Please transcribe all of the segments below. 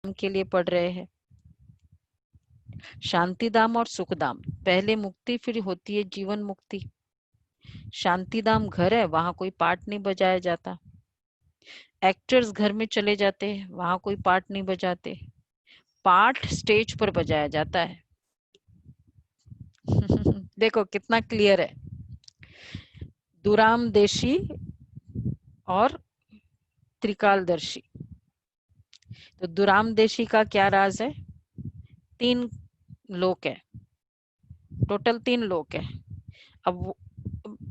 के लिए पढ़ रहे हैं। शांतिधाम और सुखधाम, पहले मुक्ति फिर होती है जीवन मुक्ति। शांतिधाम घर है, वहां कोई पार्ट नहीं बजाया जाता। एक्टर्स घर में चले जाते हैं, वहां कोई पार्ट नहीं बजाते। पार्ट स्टेज पर बजाया जाता है। देखो कितना क्लियर है। दुरामदेशी और त्रिकालदर्शी। तो दुरामदेशी का क्या राज है? 3 लोक है, टोटल 3 लोक है। अब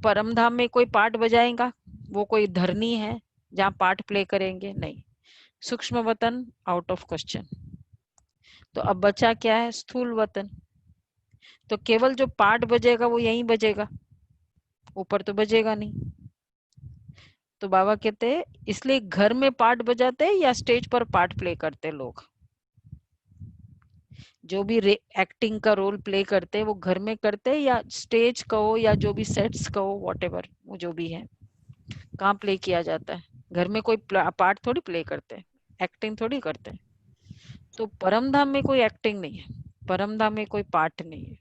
परम धाम में कोई पार्ट बजाएगा? वो कोई धरनी है जहाँ पार्ट प्ले करेंगे? नहीं। सूक्ष्म वतन आउट ऑफ क्वेश्चन। तो अब बचा क्या है? स्थूल वतन। तो केवल जो पार्ट बजेगा वो यहीं बजेगा, ऊपर तो बजेगा नहीं। तो बाबा कहते हैं इसलिए घर में पार्ट बजाते हैं या स्टेज पर पार्ट प्ले करते लोग। जो भी एक्टिंग का रोल प्ले करते हैं वो घर में करते हैं या स्टेज कहो या जो भी सेट्स कहो, व्हाटएवर वो जो भी है, कहाँ प्ले किया जाता है? घर में कोई पार्ट थोड़ी प्ले करते हैं, एक्टिंग थोड़ी करते हैं। तो परम धाम में कोई एक्टिंग नहीं है, परम धाम में कोई पार्ट नहीं है।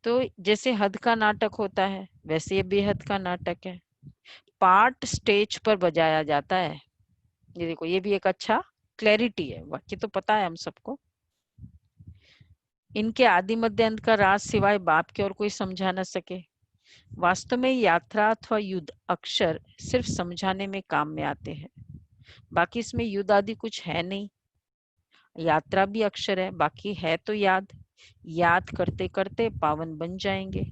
तो जैसे हद का नाटक होता है वैसे ये बेहद का नाटक है। पार्ट स्टेज पर बजाया जाता है। ये देखो, ये भी एक अच्छा क्लैरिटी है, बाकी तो पता है हम सबको। इनके आदि मध्य अंत का राज सिवाय बाप के और कोई समझा न सके। वास्तव में यात्रा अथवा युद्ध अक्षर सिर्फ समझाने में काम में आते हैं, बाकी इसमें युद्ध आदि कुछ है नहीं। यात्रा भी अक्षर है, बाकी है तो याद। याद करते करते पावन बन जाएंगे।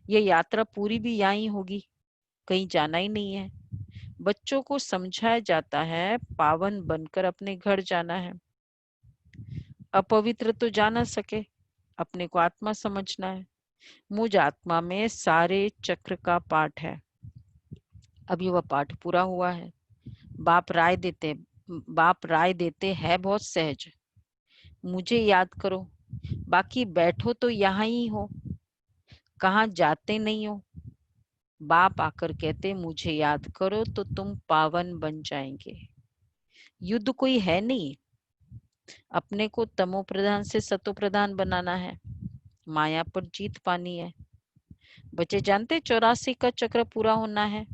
ये यात्रा पूरी भी यहाँ ही होगी, कहीं जाना ही नहीं है। बच्चों को समझाया जाता है पावन बनकर अपने घर जाना है। अपवित्र तो जा ना सके, अपने को आत्मा समझना है। मुझ आत्मा में सारे चक्र का पाठ है। अभी वह पाठ पूरा हुआ है। बाप राय देते हैं बहुत सहज, मुझे याद करो, बाकी बैठो तो यहाँ ही हो, कहाँ जाते नहीं हो। बाप आकर कहते मुझे याद करो तो तुम पावन बन जाएंगे। युद्ध कोई है नहीं, अपने को तमो प्रधान से सतो प्रधान बनाना है, माया पर जीत पानी है। बच्चे जानते 84 का चक्र पूरा होना है।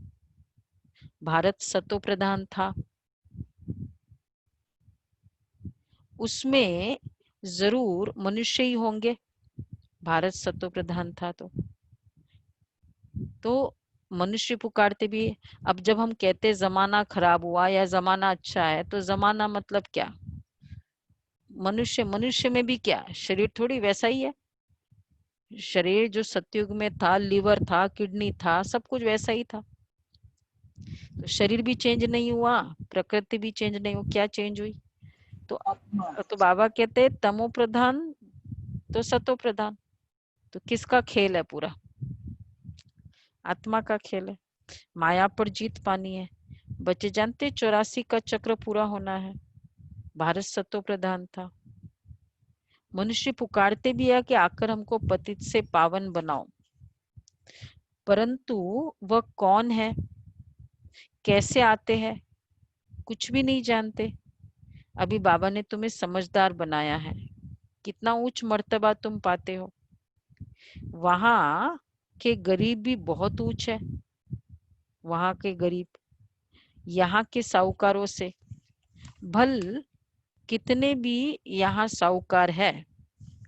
भारत सतो प्रधान था, उसमें जरूर मनुष्य ही होंगे। भारत सतो प्रधान था तो मनुष्य पुकारते भी। अब जब हम कहते जमाना खराब हुआ या जमाना अच्छा है, तो जमाना मतलब क्या? मनुष्य, मनुष्य में भी क्या शरीर थोड़ी वैसा ही है। शरीर जो सतयुग में था, लीवर था, किडनी था, सब कुछ वैसा ही था। तो शरीर भी चेंज नहीं हुआ, प्रकृति भी चेंज नहीं हुई, क्या चेंज हुई? तो तो बाबा कहते तमो प्रधान तो सतो प्रधान। तो किसका खेल है पूरा? आत्मा का खेल है। माया पर जीत पानी है। बच्चे जानते 84 का चक्र पूरा होना है। भारत सतो प्रधान था। मनुष्य पुकारते भी है कि आकर हमको पतित से पावन बनाओ, परंतु वह कौन है, कैसे आते हैं, कुछ भी नहीं जानते। अभी बाबा ने तुम्हें समझदार बनाया है, कितना उच्च मर्तबा तुम पाते हो। वहां के गरीब भी बहुत ऊंच है, वहां के गरीब यहाँ के साहूकारों से। भल कितने भी यहाँ साहूकार है,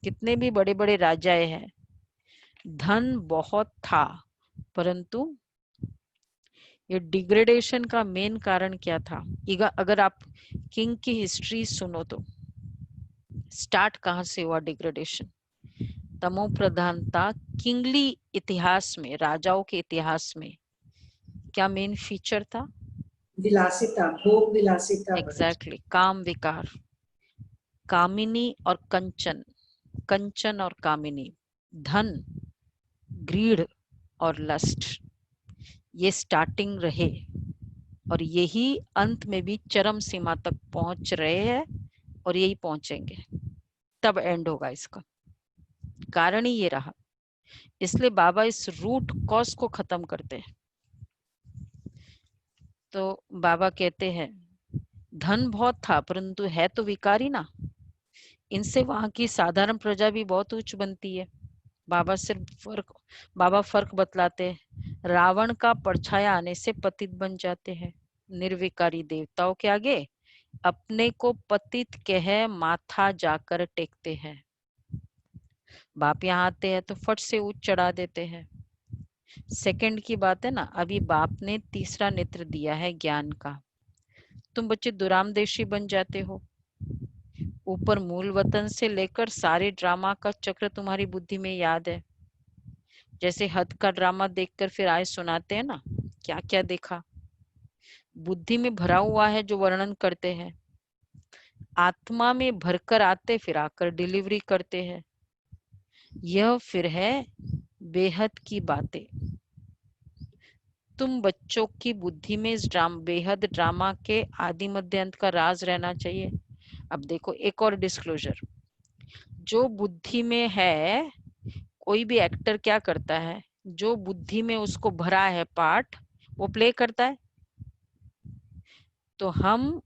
कितने भी बड़े बड़े राजाए हैं, धन बहुत था, परंतु ये डिग्रेडेशन का मेन कारण क्या था? अगर आप किंग की हिस्ट्री सुनो तो स्टार्ट कहाँ से हुआ डिग्रेडेशन? तमो प्रधानता किंगली इतिहास में, राजाओं के इतिहास में क्या मेन फीचर था? विलासिता, भोग विलासिता। एग्जैक्टली, काम विकार। कामिनी और कंचन, कंचन और कामिनी, धन, ग्रीड और लस्ट, ये स्टार्टिंग रहे और यही अंत में भी चरम सीमा तक पहुंच रहे हैं और यही पहुंचेंगे, तब एंड होगा इसका। कारण ही ये रहा। इसलिए बाबा इस रूट कॉज को खत्म करते हैं। तो बाबा कहते हैं धन बहुत था परंतु है तो विकारी ना। इनसे वहां की साधारण प्रजा भी बहुत उच्च बनती है। बाबा फर्क बतलाते हैं। रावण का परछाया आने से पतित बन जाते हैं। निर्विकारी देवताओं के आगे अपने को पतित कह माथा जाकर टेकते हैं। बाप यहाँ आते हैं तो फट से ऊंच चढ़ा देते हैं। सेकंड की बात है ना, अभी बाप ने तीसरा नेत्र दिया है ज्ञान का। तुम बच्चे दुरामदेशी बन जाते हो। ऊपर मूल वतन से लेकर सारे ड्रामा का चक्र तुम्हारी बुद्धि में याद है। जैसे हद का ड्रामा देखकर फिर आए सुनाते हैं ना, क्या क्या देखा। बुद्धि में भरा हुआ है जो वर्णन करते हैं। आत्मा में भरकर आते फिर आकर डिलीवरी करते हैं। यह फिर है बेहद की बातें। तुम बच्चों की बुद्धि में इस बेहद ड्रामा के आदि मध्य अंत का राज रहना चाहिए। अब देखो एक और डिस्क्लोजर। जो बुद्धि में है, कोई भी एक्टर क्या करता है, जो बुद्धि में उसको भरा है पार्ट वो प्ले करता है। तो हम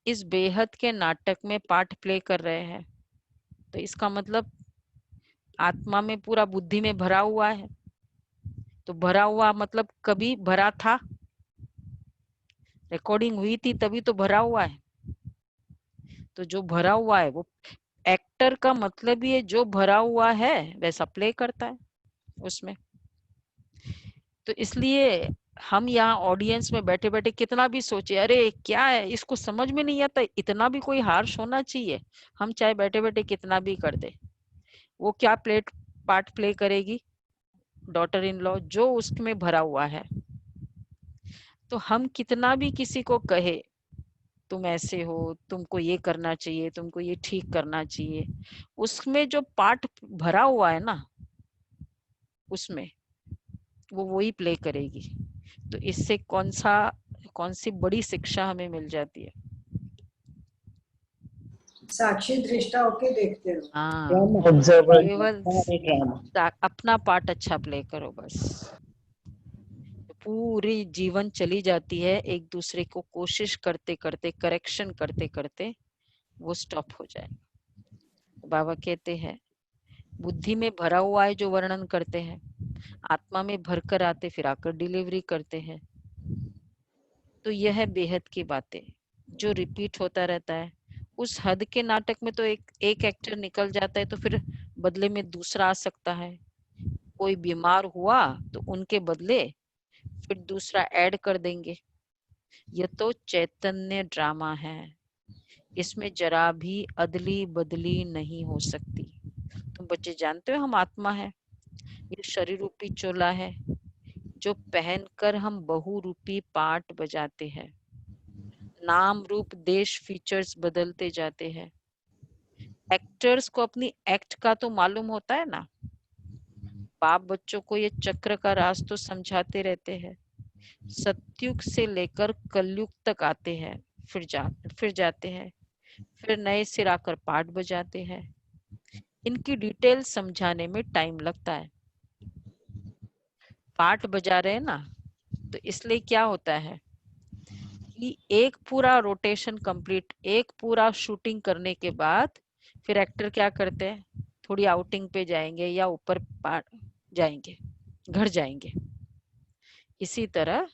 इस बेहद के नाटक में पार्ट प्ले कर रहे हैं। तो इसका मतलब आत्मा में पूरा बुद्धि में भरा हुआ है। तो भरा हुआ मतलब कभी भरा था, रिकॉर्डिंग हुई थी तभी तो भरा हुआ है। तो जो भरा हुआ है वो एक्टर का मतलब ही है, जो भरा हुआ है वैसा प्ले करता है उसमें। तो इसलिए हम यहाँ ऑडियंस में बैठे बैठे कितना भी सोचे अरे क्या है इसको समझ में नहीं आता, इतना भी कोई हार्श होना चाहिए। हम चाहे बैठे बैठे कितना भी कर दे, वो क्या पार्ट प्ले करेगी, डॉटर इन लॉ, जो उसमें भरा हुआ है। तो हम कितना भी किसी को कहे तुम ऐसे हो, तुमको ये करना चाहिए, तुमको ये ठीक करना चाहिए, उसमें जो पार्ट भरा हुआ है ना, उसमें वो वही प्ले करेगी। तो इससे कौन सी बड़ी शिक्षा हमें मिल जाती है। साक्षी दृष्टा होके देखते रहो। हाँ, ऑब्जर्वर केवल ड्रामा। अपना पार्ट अच्छा प्ले करो बस। तो पूरी जीवन चली जाती है एक दूसरे को कोशिश करते करते, करेक्शन करते करते वो स्टॉप हो जाए। तो बाबा कहते हैं बुद्धि में भरा हुआ है जो वर्णन करते हैं, आत्मा में भरकर आते फिर आकर डिलीवरी करते हैं। तो यह है बेहद की बातें जो रिपीट होता रहता है। उस हद के नाटक में तो एक एक्टर निकल जाता है तो फिर बदले में दूसरा आ सकता है। कोई बीमार हुआ तो उनके बदले फिर दूसरा ऐड कर देंगे। यह तो चैतन्य ड्रामा है, इसमें जरा भी अदली बदली नहीं हो सकती। तुम बच्चे जानते हो हम आत्मा है, ये शरीर रूपी चोला है जो पहनकर हम बहु रूपी पार्ट बजाते हैं। नाम रूप देश फीचर्स बदलते जाते हैं। एक्टर्स को अपनी एक्ट का तो मालूम होता है ना। बाप बच्चों को ये चक्र का राज तो समझाते रहते हैं। सतयुग से लेकर कलयुग तक आते हैं, फिर जाते हैं, फिर नए सिर आकर पाठ बजाते हैं। इनकी डिटेल समझाने में टाइम लगता है। पाठ बजा रहे हैं ना, तो इसलिए क्या होता है कि एक पूरा रोटेशन कंप्लीट, एक पूरा शूटिंग करने के बाद फिर एक्टर क्या करते हैं, थोड़ी आउटिंग पे जाएंगे या ऊपर जाएंगे, घर जाएंगे। इसी तरह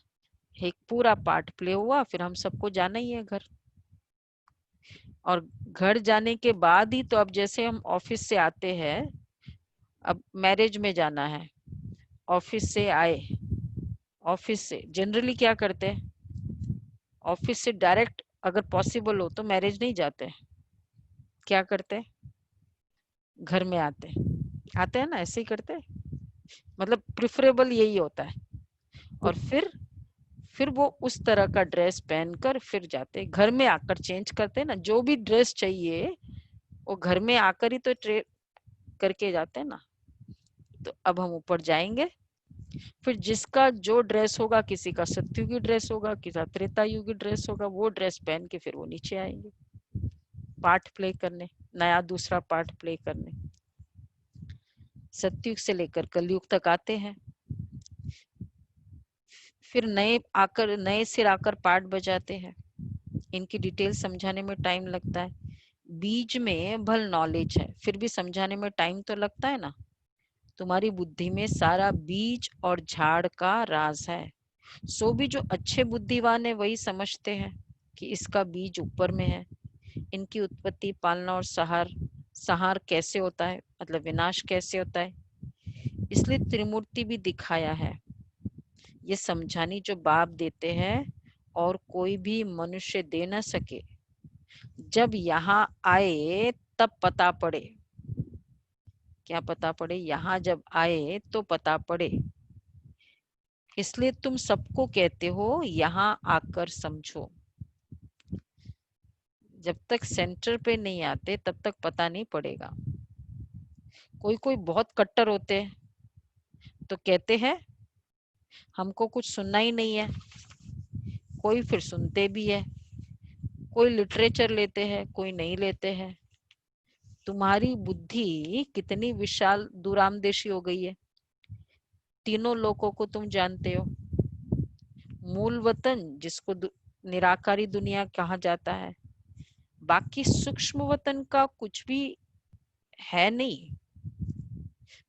एक पूरा पार्ट प्ले हुआ फिर हम सबको जाना ही है घर। और घर जाने के बाद ही तो अब जैसे हम ऑफिस से आते हैं, अब मैरिज में जाना है, ऑफिस से आए, ऑफिस से जनरली क्या करते हैं, ऑफिस से डायरेक्ट अगर पॉसिबल हो तो मैरिज नहीं जाते, क्या करते हैं, घर में आते हैं ना, ऐसे ही करते हैं। मतलब प्रिफरेबल यही होता है। और फिर वो उस तरह का ड्रेस पहनकर फिर जाते, घर में आकर चेंज करते हैं ना, जो भी ड्रेस चाहिए वो घर में आकर ही तो ट्रे करके जाते हैं ना। तो अब हम ऊपर जाएंगे, फिर जिसका जो ड्रेस होगा, किसी का सत्युगी ड्रेस होगा, किसी का त्रेता युगी ड्रेस होगा, वो ड्रेस पहन के फिर वो नीचे आएंगे पार्ट प्ले करने, नया दूसरा पार्ट प्ले करने। सत्युग से लेकर कलयुग तक आते हैं, फिर नए सिर आकर पार्ट बजाते हैं। इनकी डिटेल समझाने में टाइम लगता है। बीज में भल नॉलेज है, फिर भी समझाने में टाइम तो लगता है ना। तुम्हारी बुद्धि में सारा बीज और झाड़ का राज है। सो भी जो अच्छे बुद्धिवान है वही समझते हैं कि इसका बीज ऊपर में है। इनकी उत्पत्ति, पालना और संहार कैसे होता है, मतलब विनाश कैसे होता है, इसलिए त्रिमूर्ति भी दिखाया है। ये समझानी जो बाप देते हैं और कोई भी मनुष्य दे न सके। जब यहाँ आए तब पता पड़े। क्या पता पड़े? यहाँ जब आए तो पता पड़े। इसलिए तुम सबको कहते हो यहाँ आकर समझो। जब तक सेंटर पे नहीं आते तब तक पता नहीं पड़ेगा। कोई कोई बहुत कट्टर होते हैं तो कहते हैं हमको कुछ सुनना ही नहीं है। कोई फिर सुनते भी है। कोई लिटरेचर लेते हैं, कोई नहीं लेते हैं। तुम्हारी बुद्धि कितनी विशाल दूरांदेशी हो गई है। तीनों लोकों को तुम जानते हो। मूल वतन जिसको निराकारी दुनिया कहा जाता है, बाकी सूक्ष्म वतन का कुछ भी है नहीं।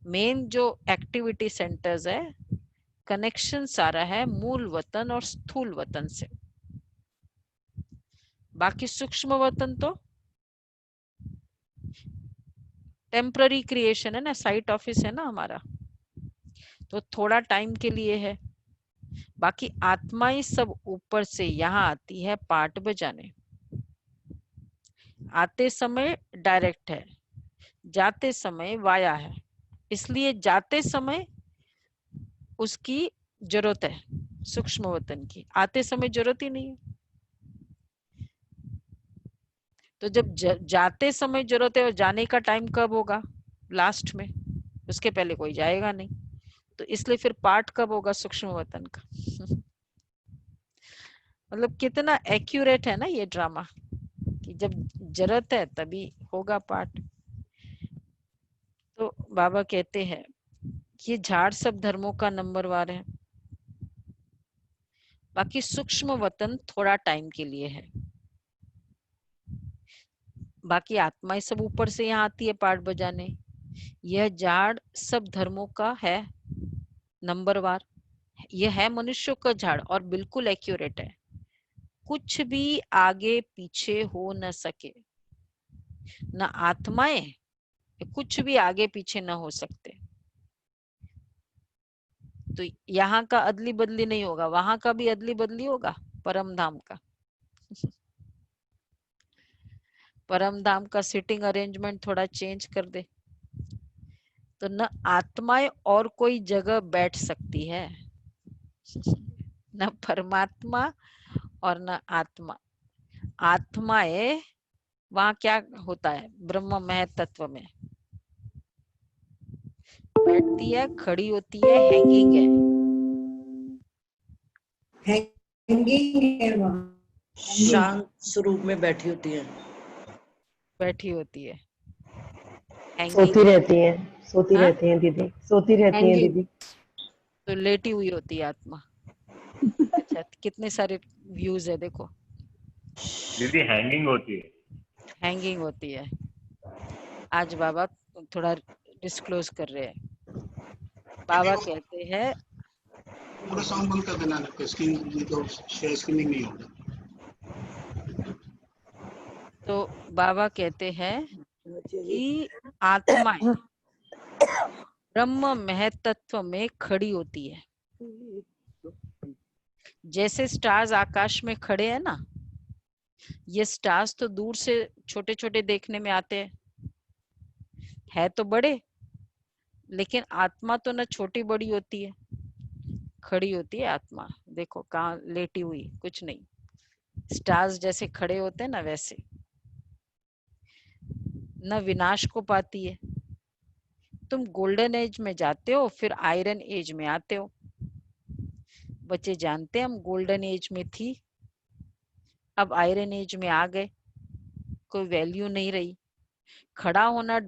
मेन जो एक्टिविटी सेंटर्स है, कनेक्शन सारा है मूल वतन और स्थूल वतन से। बाकी सूक्ष्म वतन तो टेम्पररी क्रिएशन है ना, साइट ऑफिस है ना हमारा, तो थोड़ा टाइम के लिए है। बाकी आत्माएं सब ऊपर से यहाँ आती है पाठ बजाने। आते समय डायरेक्ट है, जाते समय वाया है। इसलिए जाते समय उसकी जरूरत है सूक्ष्म वतन की, आते समय जरूरत ही नहीं है। तो जब जाते समय जरूरत है और जाने का टाइम कब होगा? लास्ट में, उसके पहले कोई जाएगा नहीं। तो इसलिए फिर पाठ कब होगा सूक्ष्म वतन का? मतलब कितना एक्यूरेट है ना ये ड्रामा, कि जब जरूरत है तभी होगा पाठ। तो बाबा कहते हैं ये झाड़ सब धर्मों का नंबरवार है। बाकी सूक्ष्म वतन थोड़ा टाइम के लिए है। बाकी आत्माएं सब ऊपर से यहाँ आती है पाठ बजाने। यह झाड़ सब धर्मों का है नंबरवार। यह है मनुष्यों का झाड़ और बिल्कुल एक्यूरेट है। कुछ भी आगे पीछे हो न सके। न आत्माएं कुछ भी आगे पीछे न हो सकते। तो यहाँ का अदली बदली नहीं होगा, वहां का भी अदली बदली होगा। परम धाम का परम धाम का सीटिंग अरेंजमेंट थोड़ा चेंज कर दे तो न आत्माएं और कोई जगह बैठ सकती है, न परमात्मा और न आत्मा। आत्माएं वहां क्या होता है ब्रह्म मह तत्व में बैठती है, खड़ी होती है, हैंगिंग है। हैंगिंग है वहाँ, शांत स्वरूप में बैठी होती है। बैठी होती है, हैंगिंग। सोती रहती हैं, सोती हाँ? रहती हैं दीदी, सोती रहती हैं दीदी। तो लेटी हुई होती है आत्मा। अच्छा, कितने सारे व्यूज है देखो। दीदी हैंगिंग होती है। हैंगिंग होती है। आज बाबा थोड़ा डिस्क्लोज कर रहे हैं। बाबा कहते हैं पूरा साउंड बंद कर देना, स्क्रीन तो शेयर स्क्रीनिंग नहीं होगा। तो बाबा कहते हैं कि आत्माएं ब्रह्म महतत्व में खड़ी होती है। जैसे स्टार्स आकाश में खड़े हैं ना, ये स्टार्स तो दूर से छोटे छोटे देखने में आते हैं, है तो बड़े, लेकिन आत्मा तो न छोटी बड़ी होती है, खड़ी होती है आत्मा। देखो कहाँ लेटी हुई, कुछ नहीं। स्टार्स जैसे खड़े होते हैं ना वैसे। न विनाश को पाती है। तुम गोल्डन एज में जाते हो, फिर आयरन एज में आते हो। बच्चे जानते हैं हम गोल्डन एज में थी, अब आयरन एज में आ गए, कोई वैल्यू नहीं रही। खड़ा होना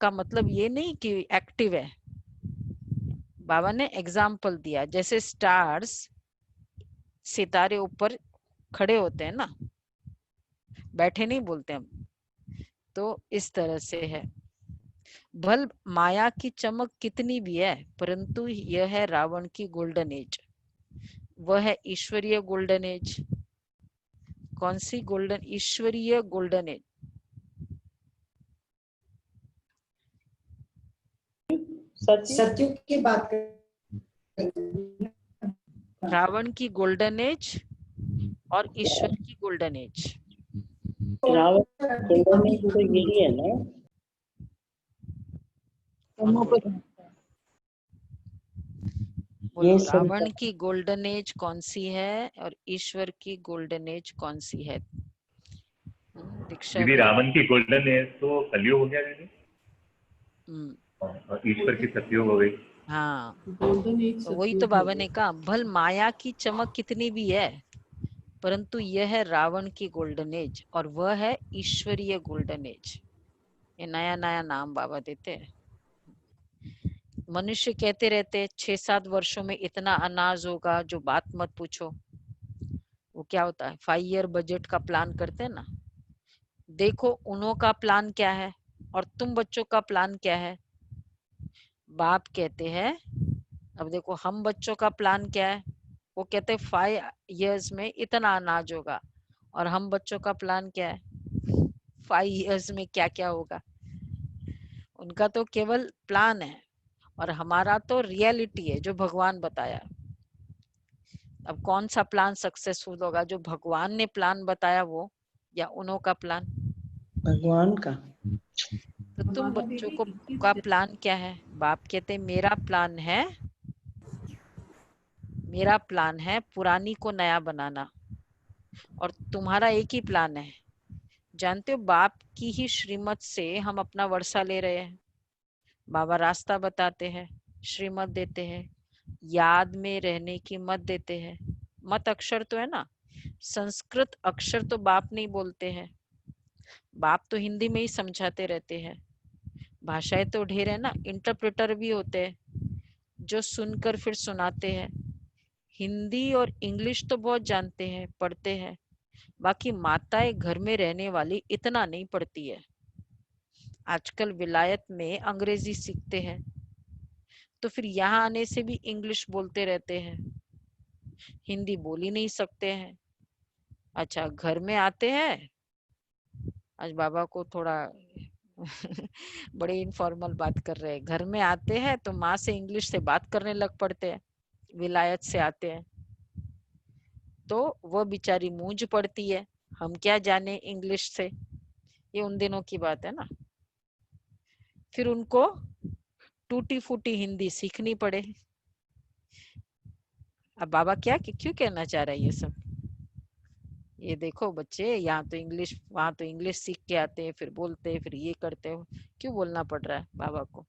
का मतलब ये नहीं कि एक्टिव है। बाबा ने एग्जाम्पल दिया, जैसे स्टार्स सितारे ऊपर खड़े होते हैं ना, बैठे नहीं बोलते हम। तो इस तरह से है। भल माया की चमक कितनी भी है, परंतु यह है रावण की गोल्डन एज। वह है ईश्वरीय गोल्डन एज। कौन सी गोल्डन? ईश्वरीय गोल्डन एज। सत्युग की बात कर। रावण की गोल्डन एज और ईश्वर की golden age. Ravan golden age तो यही है ना। कौन बोल रहा है? बोलो, ये रावण की गोल्डन एज कौन सी है और ईश्वर की गोल्डन एज कौन सी है? दीक्षा दीदी भाई। रावण की गोल्डन एज तो कलयुग हो गया दीदी, हम्म, और ईश्वर की सतयुग हो गई। हाँ, गोल्डन एज तो वही तो बाबा ने कहा, भल माया की चमक कितनी भी है, परंतु यह है रावण की गोल्डन एज और वह है ईश्वरीय गोल्डन एज। ये नया नया नाम बाबा देते हैं। मनुष्य कहते रहते 6-7 वर्षों में इतना अनाज होगा, जो बात मत पूछो। वो क्या होता है, 5 ईयर बजट का प्लान करते हैं ना। देखो उन्हों का प्लान क्या है और तुम बच्चों का प्लान क्या है। बाप कहते हैं, अब देखो हम बच्चों का प्लान क्या है, वो कहते हैं 5 इयर्स में इतना अनाज होगा, और हम बच्चों का प्लान क्या है, 5 इयर्स में क्या क्या होगा। उनका तो केवल प्लान है और हमारा तो रियलिटी है जो भगवान बताया। अब कौन सा प्लान सक्सेसफुल होगा, जो भगवान ने प्लान बताया वो, या उन्हों का प्लान? भगवान का। तो तुम बच्चों को का प्लान क्या है? बाप कहते मेरा प्लान है पुरानी को नया बनाना, और तुम्हारा एक ही प्लान है। जानते हो, बाप की ही श्रीमत से हम अपना वर्षा ले रहे हैं। बाबा रास्ता बताते हैं, श्रीमत देते हैं, याद में रहने की मत देते हैं। मत अक्षर तो है ना, संस्कृत अक्षर तो बाप नहीं बोलते हैं, बाप तो हिंदी में ही समझाते रहते हैं। भाषाएं तो ढेर है ना, इंटरप्रेटर भी होते हैं जो सुनकर फिर सुनाते हैं। हिंदी और इंग्लिश तो बहुत जानते हैं, पढ़ते हैं, बाकी माताएं घर में रहने वाली इतना नहीं पढ़ती है। आजकल विलायत में अंग्रेजी सीखते हैं, तो फिर यहाँ आने से भी इंग्लिश बोलते रहते हैं, हिंदी बोल ही नहीं सकते हैं। अच्छा, घर में आते हैं, आज बाबा को थोड़ा बड़े इनफॉर्मल बात कर रहे हैं। घर में आते हैं तो माँ से इंग्लिश से बात करने लग पड़ते हैं, विलायत से आते हैं तो वह बेचारी मूंझ पड़ती है, हम क्या जाने इंग्लिश से। ये उन दिनों की बात है ना। फिर उनको टूटी फूटी हिंदी सीखनी पड़े। अब बाबा क्यों कहना चाह रहा है ये सब? ये देखो बच्चे, यहाँ तो इंग्लिश, वहां तो इंग्लिश सीख के आते हैं, फिर बोलते हैं, फिर ये करते हो, क्यों बोलना पड़ रहा है बाबा को?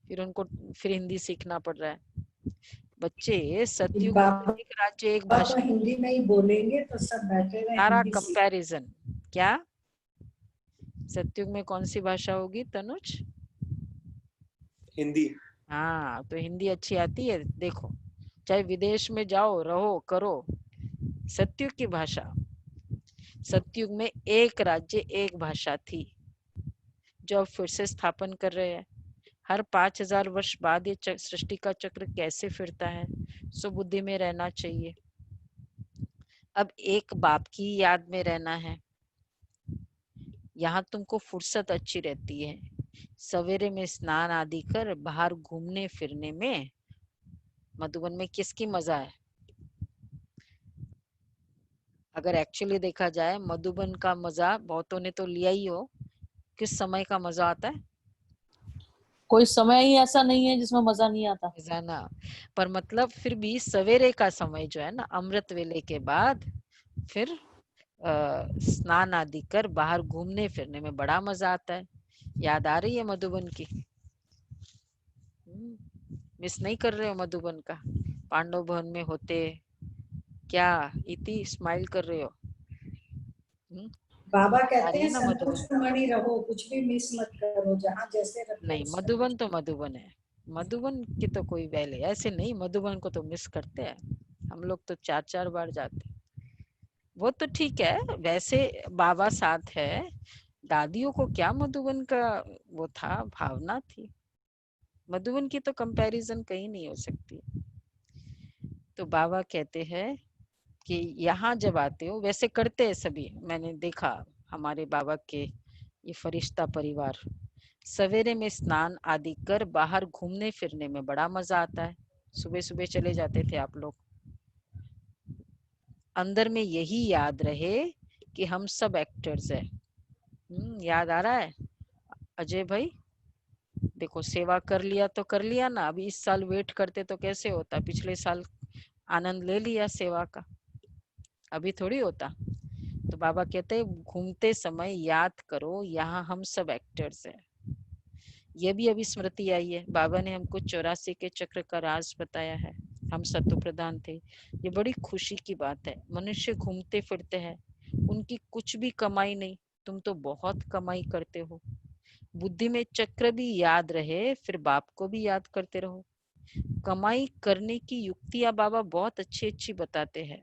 फिर उनको फिर हिंदी सीखना पड़ रहा है। बच्चे, सतयुग बाबा में एक राज्य एक तो भाषा। हिंदी में ही बोलेंगे तो सब बैठे रहे सारा हिंदी सीख। कंपैरिजन क्या, सतयुग में कौन सी भाषा होगी तनुज? हिंदी। हाँ, तो हिंदी अच्छी आती है। देखो, चाहे विदेश में जाओ, रहो, करो, सतयुग की भाषा। सतयुग में एक राज्य एक भाषा थी, जो अब फिर से स्थापन कर रहे हैं। हर 5000 वर्ष बाद ये सृष्टि का चक्र कैसे फिरता है, सो बुद्धि में रहना चाहिए। अब एक बाप की याद में रहना है। यहाँ तुमको फुर्सत अच्छी रहती है, सवेरे में स्नान आदि कर बाहर घूमने फिरने में। मधुबन में किसकी मजा है? अगर एक्चुअली देखा जाए, मधुबन का मजा बहुतों ने तो लिया ही हो। किस समय का मजा आता है? कोई समय ही ऐसा नहीं है जिसमें मजा नहीं आता। मजा ना, पर मतलब फिर भी सवेरे का समय जो है ना, अमृत वेले के बाद फिर स्नान आदि कर बाहर घूमने फिरने में बड़ा मजा आता है। याद आ रही है मधुबन की? मिस नहीं कर रहे हो मधुबन का? पांडव भवन में होते क्या, इति स्माइल कर रहे हो? बाबा आ कहते रही हैं है ना संतोष मधुबन? मणि रहो, कुछ भी मिस मत करो, जहाँ जैसे रखो नहीं, उसका मधुबन तो मधुबन है। मधुबन की तो कोई वैल्यू ऐसे नहीं, मधुबन को तो मिस करते हैं हम लोग, तो 4-4 बार जाते हैं। वो तो ठीक है, वैसे बाबा साथ है, दादियों को क्या मधुबन का वो था, भावना थी। मधुबन की तो कंपैरिजन कहीं नहीं हो सकती। तो बाबा कहते हैं कि यहाँ जब आते हो, वैसे करते हैं सभी, मैंने देखा हमारे बाबा के ये फरिश्ता परिवार, सवेरे में स्नान आदि कर बाहर घूमने फिरने में बड़ा मजा आता है। सुबह सुबह चले जाते थे आप लोग। अंदर में यही याद रहे कि हम सब एक्टर्स हैं। याद आ रहा है अजय भाई? देखो सेवा कर लिया तो कर लिया ना, अभी इस साल वेट करते तो कैसे होता, पिछले साल आनंद ले लिया सेवा का, अभी थोड़ी होता। तो बाबा कहते हैं घूमते समय याद करो यहाँ हम सब एक्टर्स हैं। ये भी अभी स्मृति आई है, बाबा ने हमको 84 के चक्र का राज बताया है, हम सत्व प्रधान थे। ये बड़ी खुशी की बात है। मनुष्य घूमते फिरते हैं, उनकी कुछ भी कमाई नहीं, तुम तो बहुत कमाई करते हो। बुद्धि में चक्र भी याद रहे, फिर बाप को भी याद करते रहो। कमाई करने की युक्तियां बाबा बहुत अच्छी अच्छी बताते हैं।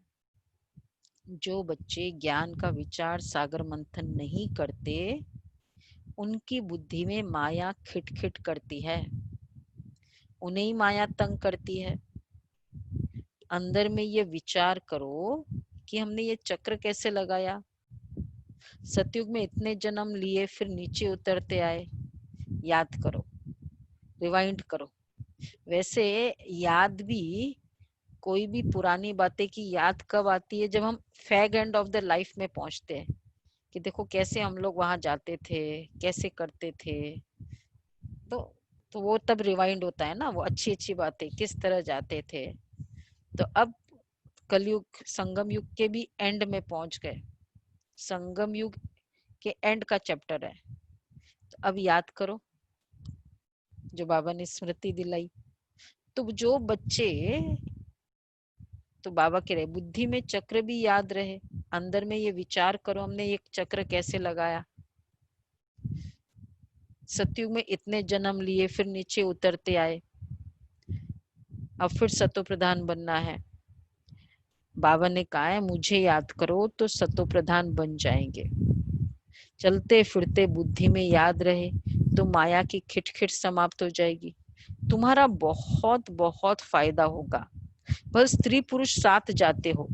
जो बच्चे ज्ञान का विचार सागर मंथन नहीं करते, उनकी बुद्धि में माया खिटखिट करती है, उन्हें ही माया तंग करती है। अंदर में ये विचार करो कि हमने ये चक्र कैसे लगाया। सतयुग में इतने जन्म लिए, फिर नीचे उतरते आए, याद करो, रिवाइंड करो। वैसे याद भी, कोई भी पुरानी बातें की याद कब आती है, जब हम fag end of the life में पहुंचते हैं कि देखो कैसे हम लोग वहां जाते थे, कैसे करते थे। तो वो तब रिवाइंड होता है ना, वो अच्छी अच्छी बातें किस तरह जाते थे। तो अब कलयुग संगम युग के भी एंड में पहुंच गए, संगम युग के एंड का चैप्टर है। तो अब याद करो जो बाबा ने स्मृति दिलाई। तो जो बच्चे, तो बाबा कह रहे बुद्धि में चक्र भी याद रहे, अंदर में ये विचार करो हमने एक चक्र कैसे लगाया। सतयुग में इतने जन्म लिए, फिर नीचे उतरते आए, अब फिर सतो प्रधान बनना है। बाबा ने कहा है मुझे याद करो तो सतो प्रधान बन जाएंगे। चलते फिरते बुद्धि में याद रहे तो माया की खिटखिट समाप्त हो जाएगी, तुम्हारा बहुत बहुत फायदा होगा। बस स्त्री पुरुष साथ जाते हो,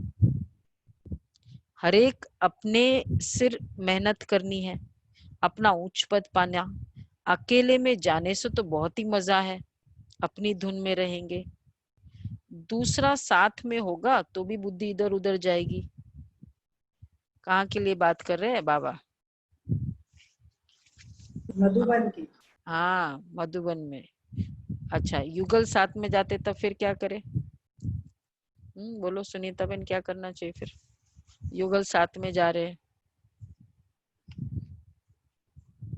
हर एक अपने सिर मेहनत करनी है, अपना उच्च पद पाना। अकेले में जाने से तो बहुत ही मजा है, अपनी धुन में रहेंगे। दूसरा साथ में होगा तो भी बुद्धि इधर उधर जाएगी। कहाँ के लिए बात कर रहे हैं बाबा? मधुबन की। हाँ मधुबन में। अच्छा युगल साथ में जाते तब फिर क्या करे? बोलो सुनीता बहन, क्या करना चाहिए फिर? युगल साथ में जा रहे हैं,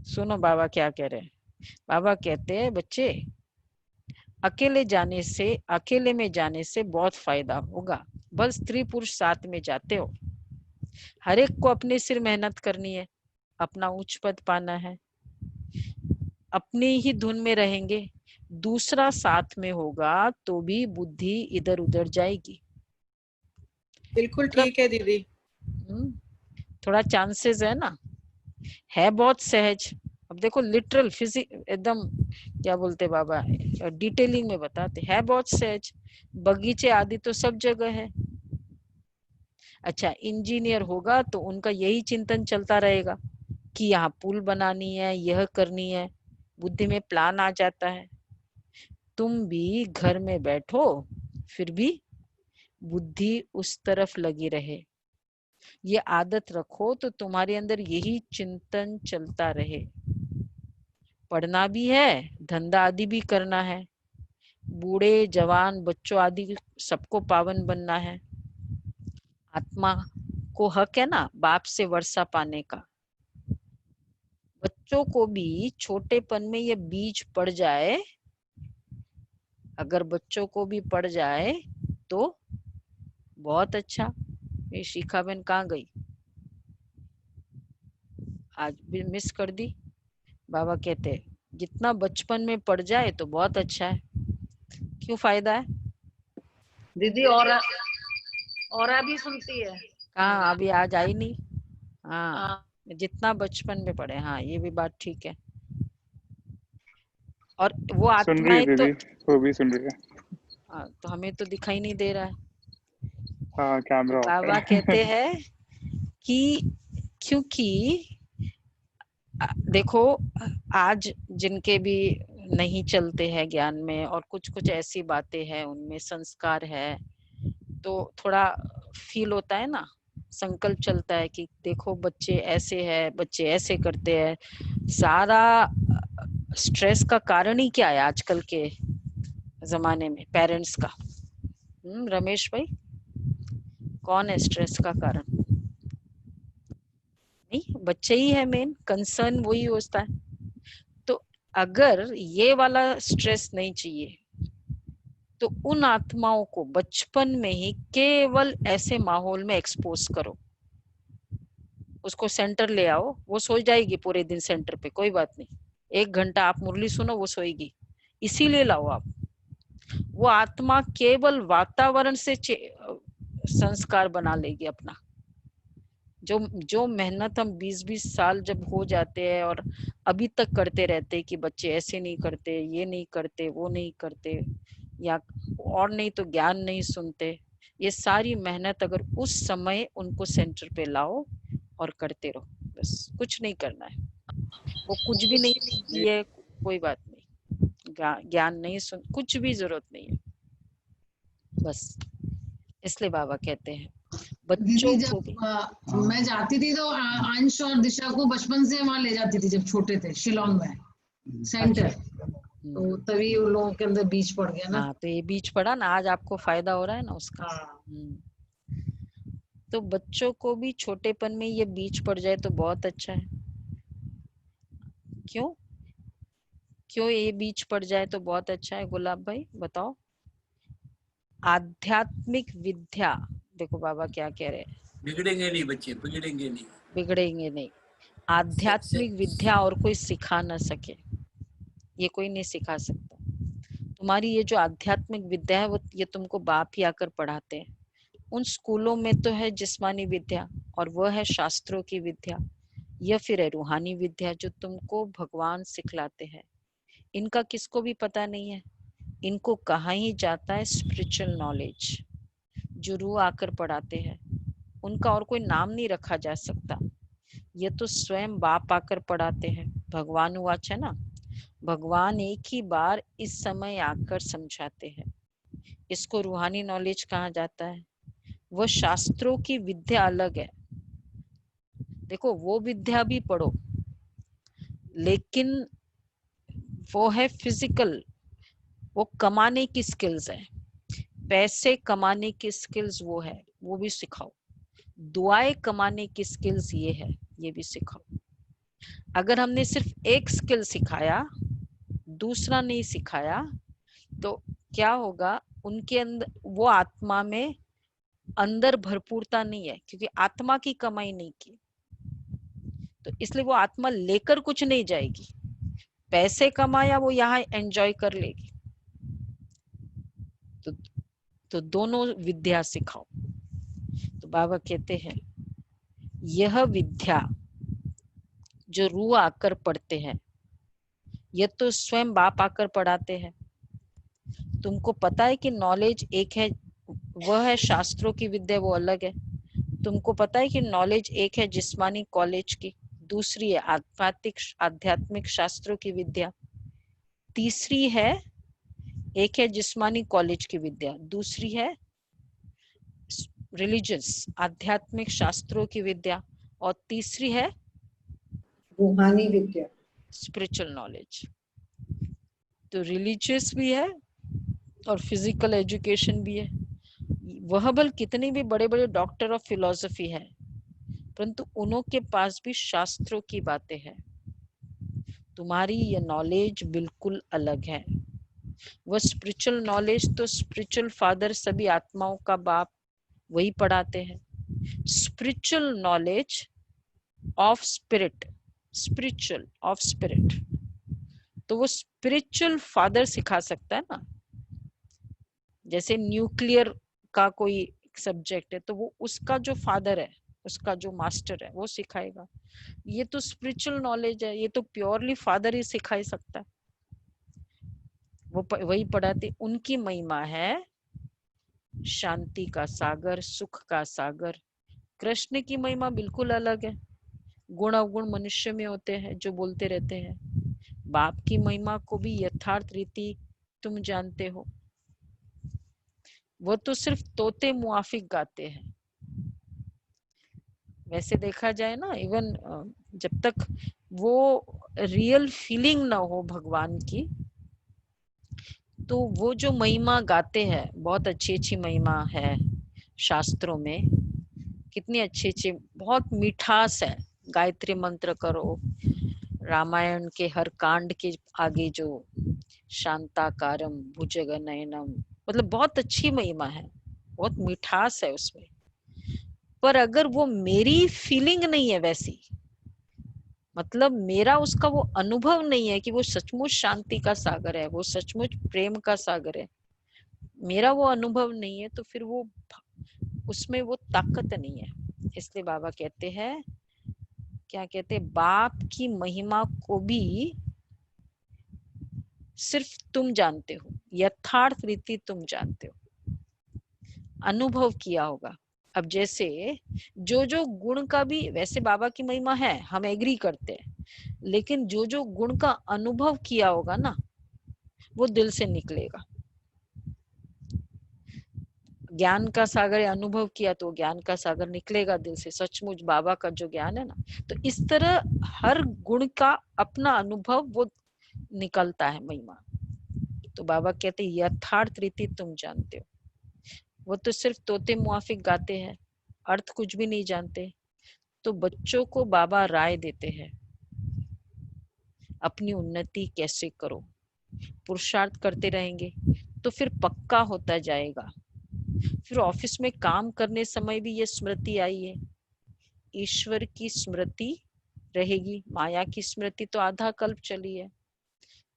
सुनो बाबा क्या कह रहे हैं। बाबा कहते हैं बच्चे अकेले में जाने से बहुत फायदा होगा, बस स्त्री पुरुष साथ में जाते हो, हर एक को अपने सिर मेहनत करनी है, अपना उच्च पद पाना है, अपनी ही धुन में रहेंगे। दूसरा साथ में होगा तो भी बुद्धि इधर उधर जाएगी। बिल्कुल ठीक है दीदी। थोड़ा चांसेस है ना, है बहुत सहज। अब देखो लिटरल फिजिक एकदम क्या बोलते बाबा, डिटेलिंग में बताते है, बहुत सहज। बगीचे आदि तो सब जगह है। अच्छा इंजीनियर होगा तो उनका यही चिंतन चलता रहेगा कि यहाँ पुल बनानी है, यह करनी है, बुद्धि में प्लान आ जाता है। तुम भी घर में बैठो फिर भी बुद्धि उस तरफ लगी रहे, ये आदत रखो तो तुम्हारे अंदर यही चिंतन चलता रहे। पढ़ना भी है, धंधा आदि भी करना है, बूढ़े जवान बच्चों आदि सबको पावन बनना है। आत्मा को हक है ना बाप से वर्षा पाने का। बच्चों को भी छोटेपन में ये बीज पड़ जाए, अगर बच्चों को भी पड़ जाए तो बहुत अच्छा। ये शिखा बहन कहाँ गई? आज भी मिस कर दी। बाबा कहते हैं जितना बचपन में पड़ जाए तो बहुत अच्छा है। क्यों फायदा है? दीदी और भी सुनती है। कहाँ अभी आज आई नहीं। हाँ जितना बचपन में पढ़े, हाँ ये भी बात ठीक है। और वो सुन रही है आत्माएं तो, दीदी, वो भी सुन रही है। हाँ, तो हमें तो दिखाई नहीं दे रहा है। हाँ तो कैमरा ऑफ बाबा है। कहते हैं कि क्योंकि देखो आज जिनके भी नहीं चलते हैं ज्ञान में, और कुछ कुछ ऐसी बातें हैं उनमें संस्कार है, तो थोड़ा फील होता है ना, संकल्प चलता है कि देखो बच्चे ऐसे हैं, बच्चे ऐसे करते हैं। सारा स्ट्रेस का कारण ही क्या है आजकल के जमाने में? पेरेंट्स का। रमेश भाई, कौन है स्ट्रेस का कारण? नहीं, बच्चे ही है मेन कंसर्न, वही होता है। तो अगर ये वाला स्ट्रेस नहीं चाहिए तो उन आत्माओं को बचपन में ही केवल ऐसे माहौल में एक्सपोज करो। उसको सेंटर ले आओ, वो सो जाएगी पूरे दिन सेंटर पे, कोई बात नहीं। 1 घंटा आप मुरली सुनो, वो सोएगी। इसीलिए लाओ आप। वो आत्मा केवल वातावरण से संस्कार बना लेगी अपना। जो जो मेहनत हम 20-20 साल जब हो जाते हैं और अभी तक करते रहते हैं कि बच्चे ऐसे नहीं करते, ये नहीं करते, वो नहीं करते, या और नहीं तो ज्ञान नहीं सुनते, ये सारी मेहनत अगर उस समय उनको सेंटर पे लाओ और करते रहो, बस कुछ नहीं करना है। वो कुछ भी नहीं है, कोई बात नहीं, ज्ञान नहीं सुन, कुछ भी जरूरत नहीं है बस। इसलिए बाबा कहते हैं बच्चों दीदी को भी। जब मैं जाती थी तो अंश और दिशा को बचपन से वहां ले जाती थी जब छोटे थे, शिलोंग में सेंटर। तो तभी उन लोगों के अंदर बीज पड़ गया ना। हाँ तो ये बीज पड़ा ना, आज आपको फायदा हो रहा है ना उसका। हाँ। तो बच्चों को भी छोटेपन में ये बीज पड़ जाए तो बहुत अच्छा है। क्यों क्यों ये बीज पड़ जाए तो बहुत अच्छा है? गुलाब भाई बताओ। आध्यात्मिक विद्या, देखो बाबा क्या कह रहे हैं, बिगड़ेंगे नहीं बच्चे, बिगड़ेंगे नहीं, बिगड़ेंगे नहीं। आध्यात्मिक विद्या और कोई सिखा ना सके, ये कोई नहीं सिखा सकता। तुम्हारी ये जो आध्यात्मिक विद्या है वो ये तुमको बाप ही आकर पढ़ाते हैं। उन स्कूलों में तो है जिस्मानी विद्या, और वह है शास्त्रों की विद्या, या फिर है रूहानी विद्या जो तुमको भगवान सिखलाते हैं। इनका किसको भी पता नहीं है। इनको कहा ही जाता है स्पिरिचुअल नॉलेज, जो रूह आकर पढ़ाते हैं। उनका और कोई नाम नहीं रखा जा सकता। ये तो स्वयं बाप आकर पढ़ाते हैं। भगवान वाच है ना, भगवान एक ही बार इस समय आकर समझाते हैं। इसको रूहानी नॉलेज कहा जाता है। वह शास्त्रों की विद्या अलग है। देखो वो विद्या भी पढ़ो, लेकिन वो है फिजिकल, वो कमाने की स्किल्स है, पैसे कमाने की स्किल्स वो है, वो भी सिखाओ। दुआएं कमाने की स्किल्स ये है, ये भी सिखाओ। अगर हमने सिर्फ एक स्किल सिखाया, दूसरा नहीं सिखाया, तो क्या होगा? उनके अंदर वो आत्मा में अंदर भरपूरता नहीं है, क्योंकि आत्मा की कमाई नहीं की, तो इसलिए वो आत्मा लेकर कुछ नहीं जाएगी। पैसे कमाया वो यहाँ एंजॉय कर लेगी। तो दोनों विद्या सिखाओ। तो बाबा कहते हैं यह विद्या जो रूह आकर पढ़ते हैं, ये तो स्वयं बाप आकर पढ़ाते हैं। तुमको पता है कि नॉलेज एक है, वह है शास्त्रों की विद्या, वो अलग है। तुमको पता है कि नॉलेज एक है जिस्मानी कॉलेज की, दूसरी है आध्यात्मिक शास्त्रों की विद्या, तीसरी है, एक है जिस्मानी कॉलेज की विद्या, दूसरी है रिलीजियस आध्यात्मिक शास्त्रों की विद्या, और तीसरी है रूहानी विद्या, स्पिरिचुअल नॉलेज। तो रिलीजियस भी है और फिजिकल एजुकेशन भी है। वह बल कितने भी बड़े बड़े डॉक्टर ऑफ फिलॉसफी है, परंतु उन्हों के पास भी शास्त्रों की बातें हैं। तुम्हारी ये नॉलेज बिल्कुल अलग है। वह स्पिरिचुअल नॉलेज तो स्पिरिचुअल फादर, सभी आत्माओं का बाप, वही पढ़ाते हैं। Spiritual knowledge of spirit, spiritual of spirit, तो वो स्पिरिचुअल फादर सिखा सकता है ना। जैसे न्यूक्लियर का कोई एक सब्जेक्ट है, तो वो उसका जो फादर है, उसका जो मास्टर है वो सिखाएगा। ये तो स्पिरिचुअल नॉलेज है, ये तो प्योरली फादर ही सिखा सकता है, वो वही पढ़ाते। उनकी महिमा है शांति का सागर, सुख का सागर। कृष्ण की महिमा बिल्कुल अलग है, गुण अवगुण मनुष्य में होते हैं जो बोलते रहते हैं। बाप की महिमा को भी यथार्थ रीति तुम जानते हो, वो तो सिर्फ तोते मुआफिक गाते हैं। वैसे देखा जाए ना, इवन जब तक वो रियल फीलिंग ना हो भगवान की, तो वो जो महिमा गाते हैं, बहुत अच्छी अच्छी महिमा है शास्त्रों में, कितनी अच्छी अच्छी, बहुत मिठास है। गायत्री मंत्र करो, रामायण के हर कांड के आगे जो शांताकारम भुजगनयनम, मतलब बहुत अच्छी महिमा है, बहुत मिठास है उसमें। पर अगर वो मेरी फीलिंग नहीं है वैसी, मतलब मेरा उसका वो अनुभव नहीं है कि वो सचमुच शांति का सागर है, वो सचमुच प्रेम का सागर है, मेरा वो अनुभव नहीं है, तो फिर वो उसमें वो ताकत नहीं है। इसलिए बाबा कहते हैं, क्या कहते हैं, बाप की महिमा को भी सिर्फ तुम जानते हो, यथार्थ रीति तुम जानते हो, अनुभव किया होगा। अब जैसे जो जो गुण का भी वैसे बाबा की महिमा है, हम एग्री करते हैं, लेकिन जो जो गुण का अनुभव किया होगा ना, वो दिल से निकलेगा। ज्ञान का सागर अनुभव किया तो ज्ञान का सागर निकलेगा दिल से, सचमुच बाबा का जो ज्ञान है ना। तो इस तरह हर गुण का अपना अनुभव वो निकलता है महिमा। तो बाबा कहते यथार्थ रीति तुम जानते हो, वो तो सिर्फ तोते मुआफिक गाते हैं, अर्थ कुछ भी नहीं जानते। तो बच्चों को बाबा राय देते हैं, अपनी उन्नति कैसे करो, पुरुषार्थ करते रहेंगे तो फिर पक्का होता जाएगा। फिर ऑफिस में काम करने समय भी ये स्मृति आई है, ईश्वर की स्मृति रहेगी, माया की स्मृति तो आधा कल्प चली है।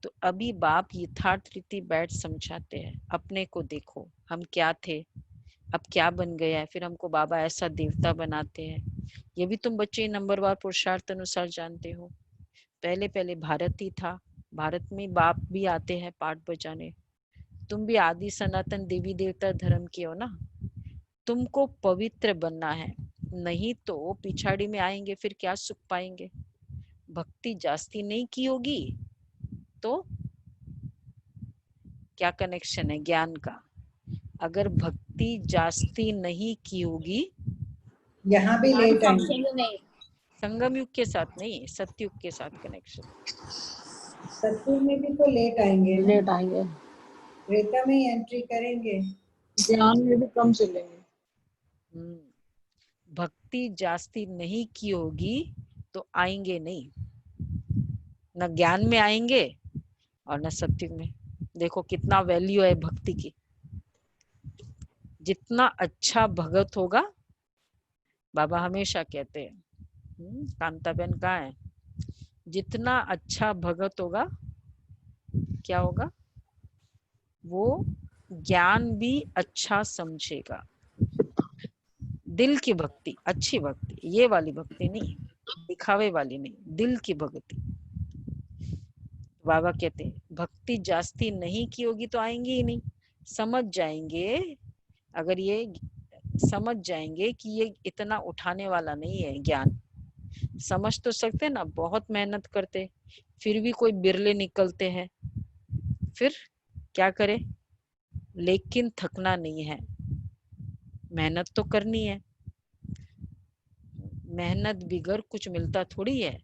तो अभी बाप यथार्थ रीति बैठ समझाते हैं, अपने को देखो, हम क्या थे, अब क्या बन गया है, फिर हमको बाबा ऐसा देवता बनाते हैं। ये भी तुम बच्चे नंबरवार पुरुषार्थ अनुसार जानते हो। पहले पहले भारत ही था, भारत में बाप भी आते हैं पाठ बजाने। तुम भी आदि सनातन देवी देवता धर्म की हो ना, तुमको पवित्र बनना है, नहीं तो पिछाड़ी में आएंगे फिर क्या सुख पाएंगे। भक्ति जास्ती नहीं की होगी तो क्या कनेक्शन है ज्ञान का, अगर भक्ति जास्ती नहीं की होगी, यहाँ भी लेट आएंगे, संगम युग के साथ नहीं, सतयुग के साथ कनेक्शन। सत्युग में भी तो लेट आएंगे, लेट आएंगे, त्रेता में ही एंट्री करेंगे, ज्ञान में भी कम चलेंगे। भक्ति जास्ती नहीं की होगी तो आएंगे नहीं, न ज्ञान में आएंगे और न सत्युग में। देखो कितना वैल्यू है भक्ति की। जितना अच्छा भगत होगा, बाबा हमेशा कहते हैं, कांता बहन कहाँ है, जितना अच्छा भगत होगा क्या होगा, वो ज्ञान भी अच्छा समझेगा। दिल की भक्ति, अच्छी भक्ति, ये वाली भक्ति नहीं, दिखावे वाली नहीं, दिल की भक्ति। बाबा कहते हैं भक्ति जास्ती नहीं की होगी तो आएंगे ही नहीं। समझ जाएंगे, अगर ये समझ जाएंगे कि ये इतना उठाने वाला नहीं है ज्ञान, समझ तो सकते ना, बहुत मेहनत करते फिर भी कोई बिरले निकलते हैं, फिर क्या करे, लेकिन थकना नहीं है, मेहनत तो करनी है। मेहनत बिगर कुछ मिलता थोड़ी है।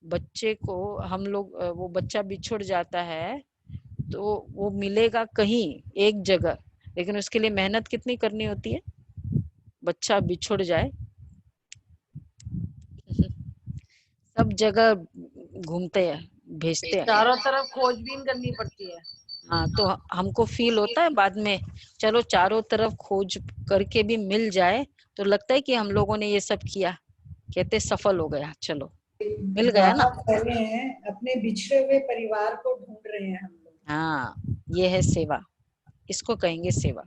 बच्चे को हम लोग, वो बच्चा बिछुड़ जाता है तो वो मिलेगा कहीं एक जगह, लेकिन उसके लिए मेहनत कितनी करनी होती है। बच्चा बिछुड़ जाए सब जगह घूमते हैं, भेजते हैं, चारों तरफ खोजबीन करनी पड़ती है। हाँ, तो हमको फील होता है बाद में, चलो चारों तरफ खोज करके भी मिल जाए तो लगता है कि हम लोगों ने ये सब किया, कहते सफल हो गया, चलो मिल गया ना। कर रहे हैं, अपने बिछड़े हुए परिवार को ढूंढ रहे हैं हम लोग। हाँ, ये है सेवा, इसको कहेंगे सेवा।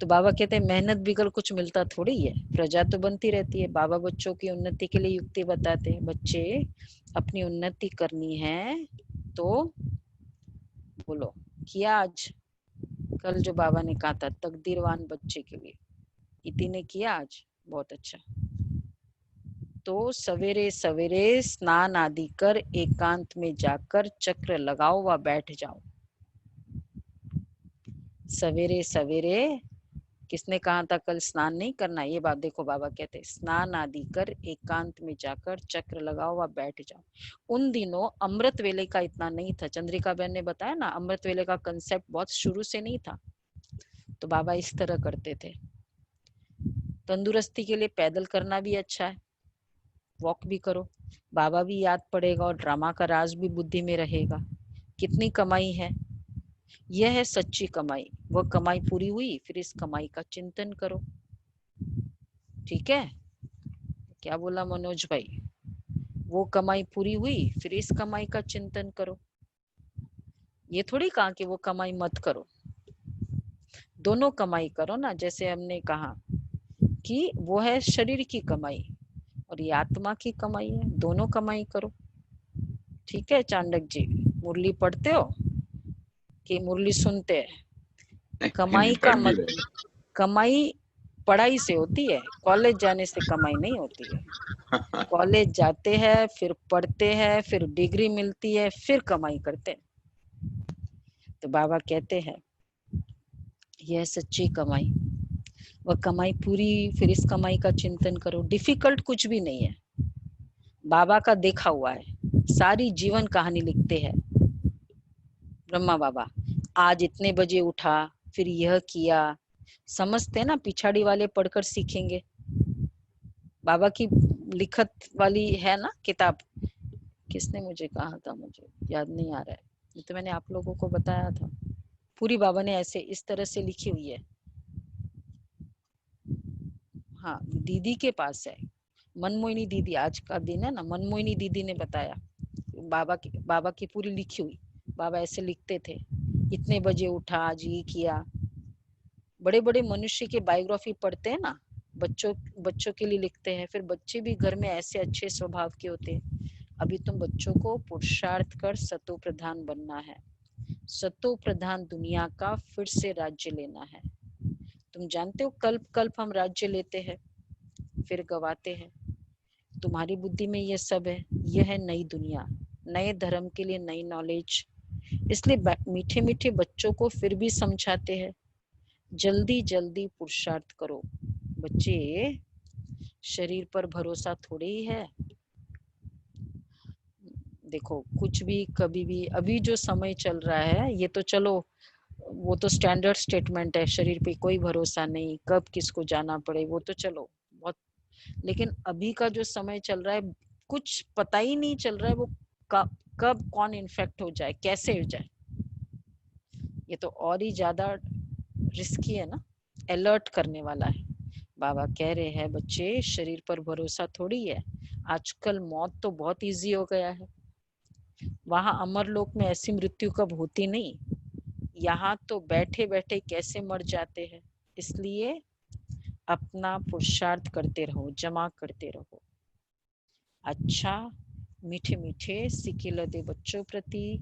तो बाबा कहते हैं मेहनत बिगड़ कुछ मिलता थोड़ी है, प्रजा तो बनती रहती है। बाबा बच्चों की उन्नति के लिए युक्ति बताते हैं, बच्चे अपनी उन्नति करनी है तो बोलो किया आज, कल जो बाबा ने कहा था तकदीरवान बच्चे के लिए, इति ने किया आज, बहुत अच्छा। तो सवेरे सवेरे स्नान आदि कर एकांत में जाकर चक्र लगाओ व बैठ जाओ। सवेरे सवेरे किसने कहा था कल स्नान नहीं करना, ये बात देखो बाबा कहते हैं स्नान आदि कर एकांत में जाकर चक्र लगाओ व बैठ जाओ। उन दिनों अमृत वेले का इतना नहीं था, चंद्रिका बहन ने बताया ना, अमृत वेले का कंसेप्ट बहुत शुरू से नहीं था, तो बाबा इस तरह करते थे। तंदुरुस्ती के लिए पैदल करना भी अच्छा है, वॉक भी करो, बाबा भी याद पड़ेगा और ड्रामा का राज भी बुद्धि में रहेगा। कितनी कमाई है, यह है सच्ची कमाई। वह कमाई पूरी हुई फिर इस कमाई का चिंतन करो। ठीक है, क्या बोला मनोज भाई, वो कमाई पूरी हुई फिर इस कमाई का चिंतन करो। ये थोड़ी कहा कि वो कमाई मत करो, दोनों कमाई करो ना। जैसे हमने कहा कि वो है शरीर की कमाई और ये आत्मा की कमाई है, दोनों कमाई करो। ठीक है चांडक जी, मुरली पढ़ते हो कि मुरली सुनते हैं? कमाई का कमाई पढ़ाई से होती है, कॉलेज जाने से कमाई नहीं होती है। कॉलेज जाते हैं, फिर पढ़ते हैं, फिर डिग्री मिलती है, फिर कमाई करते हैं। तो बाबा कहते हैं यह सच्ची कमाई, वह कमाई पूरी फिर इस कमाई का चिंतन करो। डिफिकल्ट कुछ भी नहीं है, बाबा का देखा हुआ है, सारी जीवन कहानी लिखते हैं ब्रह्मा बाबा। आज इतने बजे उठा, फिर यह किया, समझते हैं ना, पिछाड़ी वाले पढ़कर सीखेंगे। बाबा की लिखत वाली है ना किताब, किसने मुझे कहा था, मुझे याद नहीं आ रहा है, ये तो मैंने आप लोगों को बताया था। पूरी बाबा ने ऐसे इस तरह से लिखी हुई है। हाँ, दीदी के पास है, मनमोहिनी दीदी, आज का दिन है ना, मनमोहिनी दीदी ने बताया बाबा की पूरी लिखी हुई। बाबा ऐसे लिखते थे, इतने बजे उठा, आज ये किया। बड़े बड़े मनुष्य की बायोग्राफी पढ़ते हैं ना, बच्चों के लिए लिखते हैं, फिर बच्चे भी घर में ऐसे अच्छे स्वभाव के होते हैं। अभी तुम बच्चों को पुरुषार्थ कर सतो प्रधान बनना है, सतो प्रधान दुनिया का फिर से राज्य लेना है। तुम जानते हो कल्प कल्प हम राज्य लेते हैं फिर गवाते हैं। तुम्हारी बुद्धि में ये सब है, यह है नई दुनिया, नए धर्म के लिए नई नॉलेज। इसलिए मीठे मीठे बच्चों को फिर भी समझाते हैं, जल्दी जल्दी पुरुषार्थ करो। बच्चे, शरीर पर भरोसा थोड़ी ही है। देखो कुछ भी कभी भी, अभी जो समय चल रहा है ये तो चलो वो तो स्टैंडर्ड स्टेटमेंट है, शरीर पे कोई भरोसा नहीं, कब किसको जाना पड़े वो तो चलो बहुत, लेकिन अभी का जो समय चल रहा है कुछ पता ही नहीं चल रहा है वो कब कौन इन्फेक्ट हो जाए, कैसे हो जाए। ये तो और ही ज्यादा रिस्की है ना, अलर्ट करने वाला है। बाबा कह रहे हैं बच्चे, शरीर पर भरोसा थोड़ी है, आजकल मौत तो बहुत इजी हो गया है। वहां अमर लोक में ऐसी मृत्यु कब होती नहीं, यहाँ तो बैठे बैठे कैसे मर जाते हैं। इसलिए अपना पुरुषार्थ करते रहो, जमा करते रहो। अच्छा, मीठे मीठे सिकिल दे बच्चों प्रति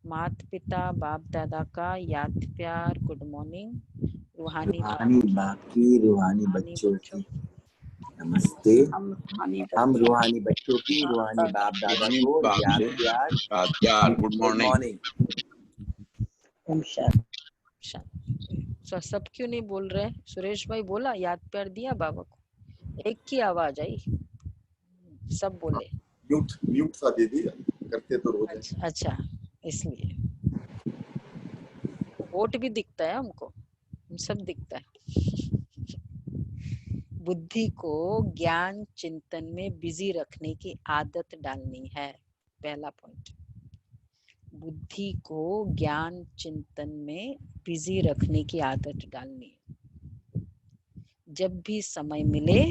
माता पिता बाप दादा का याद प्यार, गुड मॉर्निंग। रूहानी बाकी रूहानी बच्चों की नमस्ते। हम रूहानी बच्चों की रूहानी बाप दादा को याद प्यार, गुड मॉर्निंग। सब क्यों नहीं बोल रहे? सुरेश भाई बोला, याद प्यार दिया बाबा को, एक की आवाज आई, सब बोले। म्यूट था दीदी, करते तो रोज। अच्छा, इसलिए वोट भी दिखता है हमको, सब दिखता है। बुद्धि को ज्ञान चिंतन में बिजी रखने की आदत डालनी है, पहला पॉइंट। बुद्धि को ज्ञान चिंतन में बिजी रखने की आदत डालनी है। जब भी समय मिले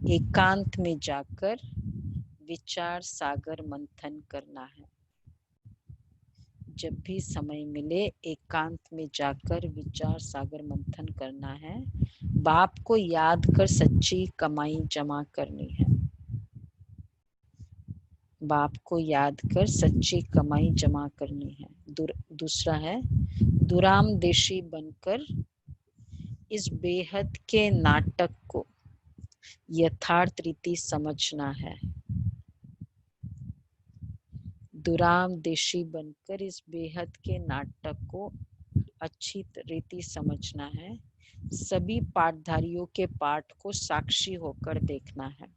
एकांत में जाकर विचार सागर मंथन करना है। जब भी समय मिले एकांत में जाकर विचार सागर मंथन करना है। बाप को याद कर सच्ची कमाई जमा करनी है। बाप को याद कर सच्ची कमाई जमा करनी है। दूसरा है दुरामदेशी बनकर इस बेहद के नाटक को यथार्थ रीति समझना है। दुरामदेशी बनकर इस बेहद के नाटक को अच्छी रीति समझना है। सभी पाठधारियों के पाठ को साक्षी होकर देखना है।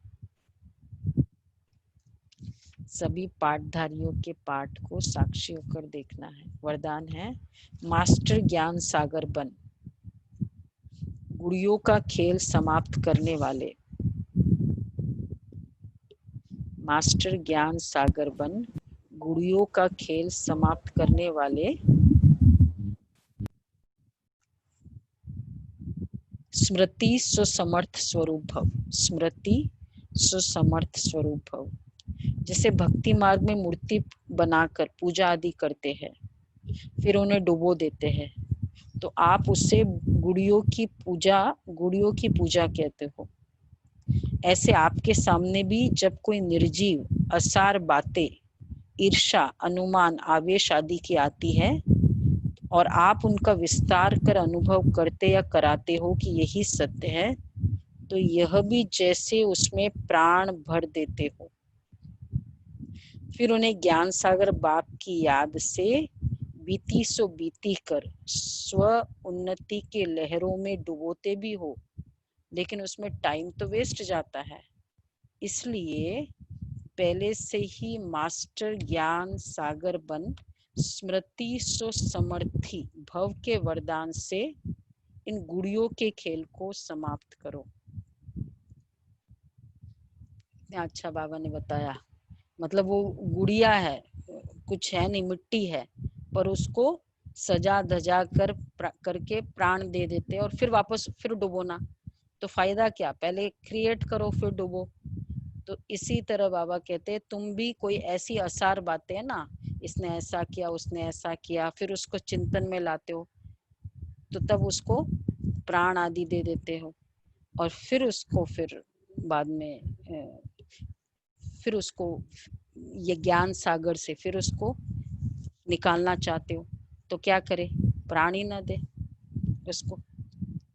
सभी पाठधारियों के पाठ को साक्षी होकर देखना है। वरदान है मास्टर ज्ञान सागर बन, गुड़ियों का खेल समाप्त करने वाले। मास्टर ज्ञान सागर बन, गुड़ियों का खेल समाप्त करने वाले। स्मृति सुसमर्थ स्वरूप भव, स्मृति सुसमर्थ स्वरूप भव। जैसे भक्ति मार्ग में मूर्ति बनाकर पूजा आदि करते हैं, फिर उन्हें डुबो देते हैं, तो आप उससे गुड़ियों की पूजा कहते हो। ऐसे आपके सामने भी जब कोई निर्जीव असार बातें, ईर्षा, अनुमान, आवेश आदि की आती है और आप उनका विस्तार कर अनुभव करते या कराते हो कि यही सत्य है, तो यह भी जैसे उसमें प्राण भर देते हो। फिर उन्हें ज्ञान सागर बाप की याद से बीती सो बीती कर स्व उन्नति के लहरों में डुबोते भी हो, लेकिन उसमें टाइम तो वेस्ट जाता है। इसलिए पहले से ही मास्टर ज्ञान सागर बन स्मृति सो समर्थी भव के वरदान से इन गुड़ियों के खेल को समाप्त करो। अच्छा बाबा ने बताया, मतलब वो गुड़िया है, कुछ है नहीं, मिट्टी है, पर उसको सजा धजा करके प्राण दे देते और फिर वापस फिर डुबोना, तो फायदा क्या? पहले क्रिएट करो फिर डुबो। तो इसी तरह बाबा कहते हैं तुम भी कोई ऐसी असार बातें है ना, इसने ऐसा किया, उसने ऐसा किया, फिर उसको चिंतन में लाते हो, तो तब उसको प्राण आदि दे देते हो और फिर उसको फिर बाद में फिर उसको ये ज्ञान सागर से फिर उसको निकालना चाहते हो, तो क्या करे? प्राण ही ना दे उसको,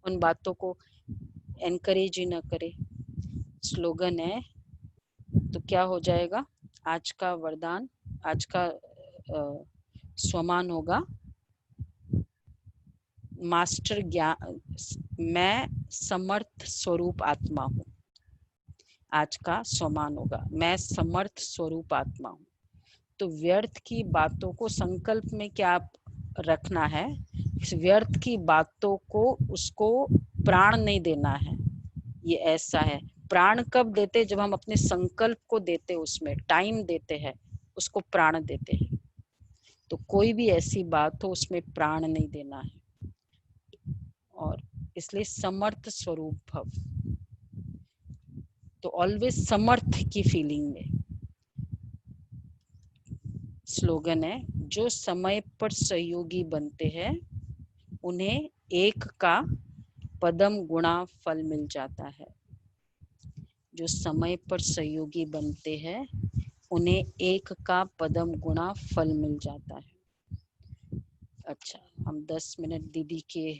उन बातों को एनकरेज ही ना करे। स्लोगन है, तो क्या हो जाएगा? आज का वरदान, आज का स्वमान होगा मास्टर ज्ञान, मैं समर्थ स्वरूप आत्मा हूँ। आज का स्वमान होगा मैं समर्थ स्वरूप आत्मा हूँ। तो व्यर्थ की बातों को संकल्प में क्या रखना है? इस व्यर्थ की बातों को उसको प्राण नहीं देना है। ये ऐसा है, प्राण कब देते? जब हम अपने संकल्प को देते, उसमें टाइम देते हैं, उसको प्राण देते हैं। तो कोई भी ऐसी बात हो उसमें प्राण नहीं देना है। और इसलिए समर्थ स्वरूप भव, तो ऑलवेज समर्थ की फीलिंग में। स्लोगन है, जो समय पर सहयोगी बनते हैं उन्हें एक का पदम गुणा फल मिल जाता है। जो समय पर सहयोगी बनते हैं उन्हें एक का पदम गुणा फल मिल जाता है। अच्छा, हम 10 मिनट दीदी के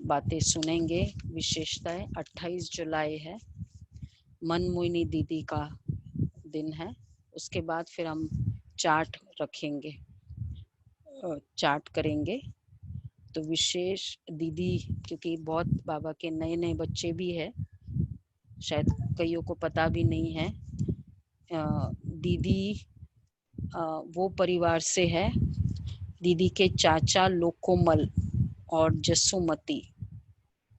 बातें सुनेंगे। विशेषताएं 28 जुलाई है, मनमोहिनी दीदी का दिन है। उसके बाद फिर हम चार्ट रखेंगे, चार्ट करेंगे। तो विशेष दीदी, क्योंकि बहुत बाबा के नए नए बच्चे भी है, शायद कईयों को पता भी नहीं है। दीदी वो परिवार से है, दीदी के चाचा लोकोमल और जसुमती,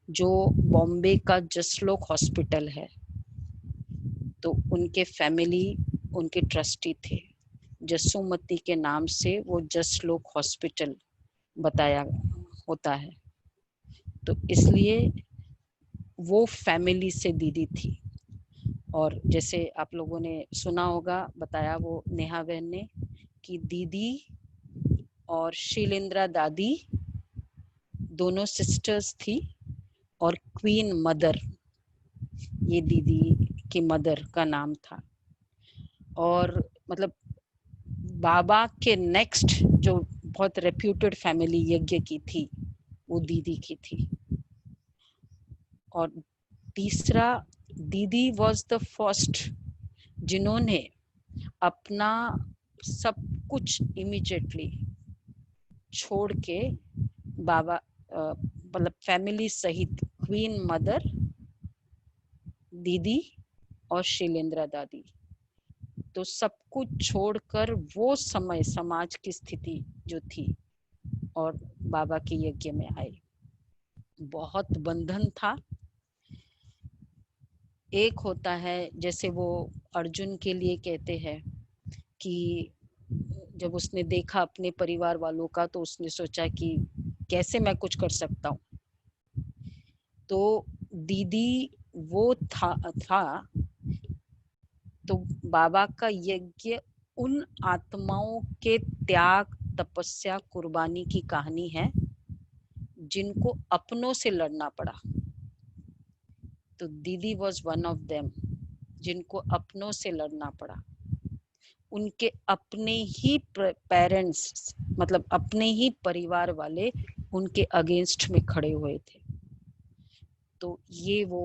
जो बॉम्बे का जसलोक हॉस्पिटल है, तो उनके फैमिली उनके ट्रस्टी थे। जसुमती के नाम से वो जसलोक हॉस्पिटल बताया होता है, तो इसलिए वो फैमिली से दीदी थी। और जैसे आप लोगों ने सुना होगा, बताया वो नेहा बहन ने, कि दीदी और शीलेंद्रा दादी, दोनों सिस्टर्स थी, और क्वीन मदर, ये दीदी की मदर का नाम था। और मतलब बाबा के नेक्स्ट जो बहुत रेप्यूटेड फैमिली यज्ञ की थी वो दीदी की थी। और तीसरा, दीदी वाज द फर्स्ट जिन्होंने अपना सब कुछ इमीडिएटली छोड़ के बाबा मतलब फैमिली सहित क्वीन मदर, दीदी और शीलेंद्रा दादी, तो सब कुछ छोड़कर वो समय समाज की स्थिति जो थी और बाबा के यज्ञ में आए। बहुत बंधन था। एक होता है जैसे वो अर्जुन के लिए कहते हैं कि जब उसने देखा अपने परिवार वालों का तो उसने सोचा कि कैसे मैं कुछ कर सकता हूँ। तो दीदी वो था तो बाबा का यज्ञ उन आत्माओं के त्याग, तपस्या, कुर्बानी की कहानी है जिनको अपनों से लड़ना पड़ा। तो दीदी वॉज वन ऑफ देम जिनको अपनों से लड़ना पड़ा। उनके अपने ही पेरेंट्स, मतलब अपने ही परिवार वाले उनके अगेंस्ट में खड़े हुए थे। तो ये वो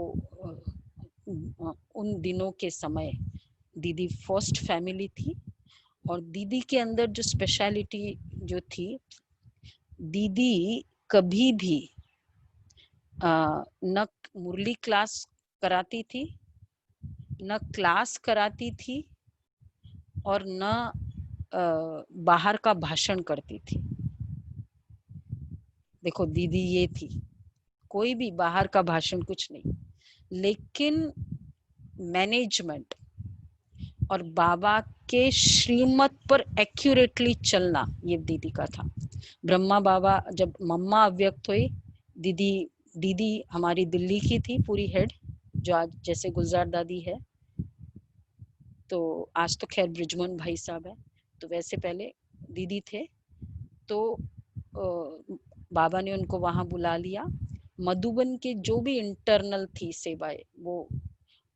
उन दिनों के समय दीदी फर्स्ट फैमिली थी। और दीदी के अंदर जो स्पेशलिटी जो थी, दीदी कभी भी न मुरली क्लास कराती थी, न क्लास कराती थी, और न बाहर का भाषण करती थी। देखो दीदी ये थी, कोई भी बाहर का भाषण कुछ नहीं, लेकिन मैनेजमेंट और बाबा के श्रीमत पर एक्यूरेटली चलना ये दीदी का था। ब्रह्मा बाबा जब मम्मा अव्यक्त हुई, दीदी हमारी दिल्ली की थी पूरी हेड, जो आज जैसे गुलजार दादी है, तो आज तो खैर ब्रिजमोहन भाई साहब है, तो वैसे पहले दीदी थे। तो बाबा ने उनको वहां बुला लिया। मधुबन के जो भी इंटरनल थी सेवाएं वो,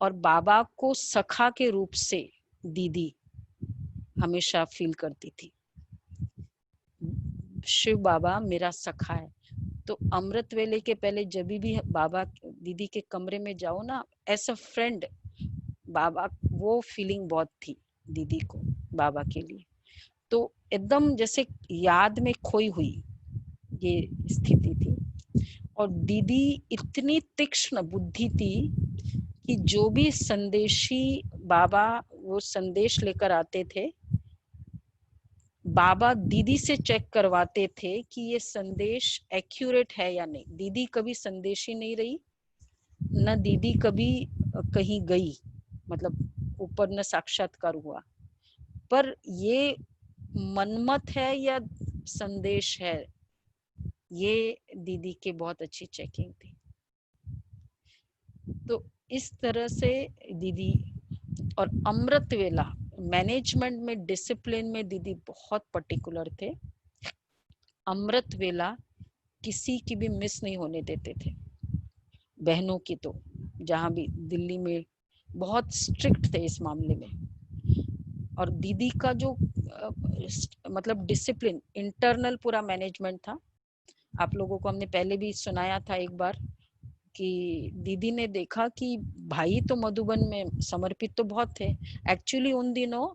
और बाबा को सखा के रूप से दीदी हमेशा फील करती थी, शिव बाबा मेरा सखा है। तो अमृत वेले के पहले जब भी बाबा दीदी के कमरे में जाओ ना, एज अ फ्रेंड, बाबा वो फीलिंग बहुत थी दीदी को बाबा के लिए। तो एकदम जैसे याद में खोई हुई ये स्थिति थी। और दीदी इतनी तीक्ष्ण बुद्धि थी कि जो भी संदेशी बाबा वो संदेश लेकर आते थे, बाबा दीदी से चेक करवाते थे कि ये संदेश एक्यूरेट है या नहीं। दीदी कभी संदेशी नहीं रही, न दीदी कभी कहीं गई, मतलब ऊपर न साक्षात्कार हुआ, पर ये मनमत है या संदेश है, ये दीदी के बहुत अच्छी चेकिंग थी। तो इस तरह से दीदी, और अमृत वेला मैनेजमेंट में, डिसिप्लिन में दीदी बहुत पर्टिकुलर थे। अमृत वेला किसी की भी मिस नहीं होने देते थे, बहनों की तो जहाँ भी दिल्ली में बहुत स्ट्रिक्ट थे इस मामले में। और दीदी का जो मतलब डिसिप्लिन, इंटरनल पूरा मैनेजमेंट था। आप लोगों को हमने पहले भी सुनाया था एक बार कि दीदी ने देखा कि भाई तो मधुबन में समर्पित तो बहुत थे। एक्चुअली उन दिनों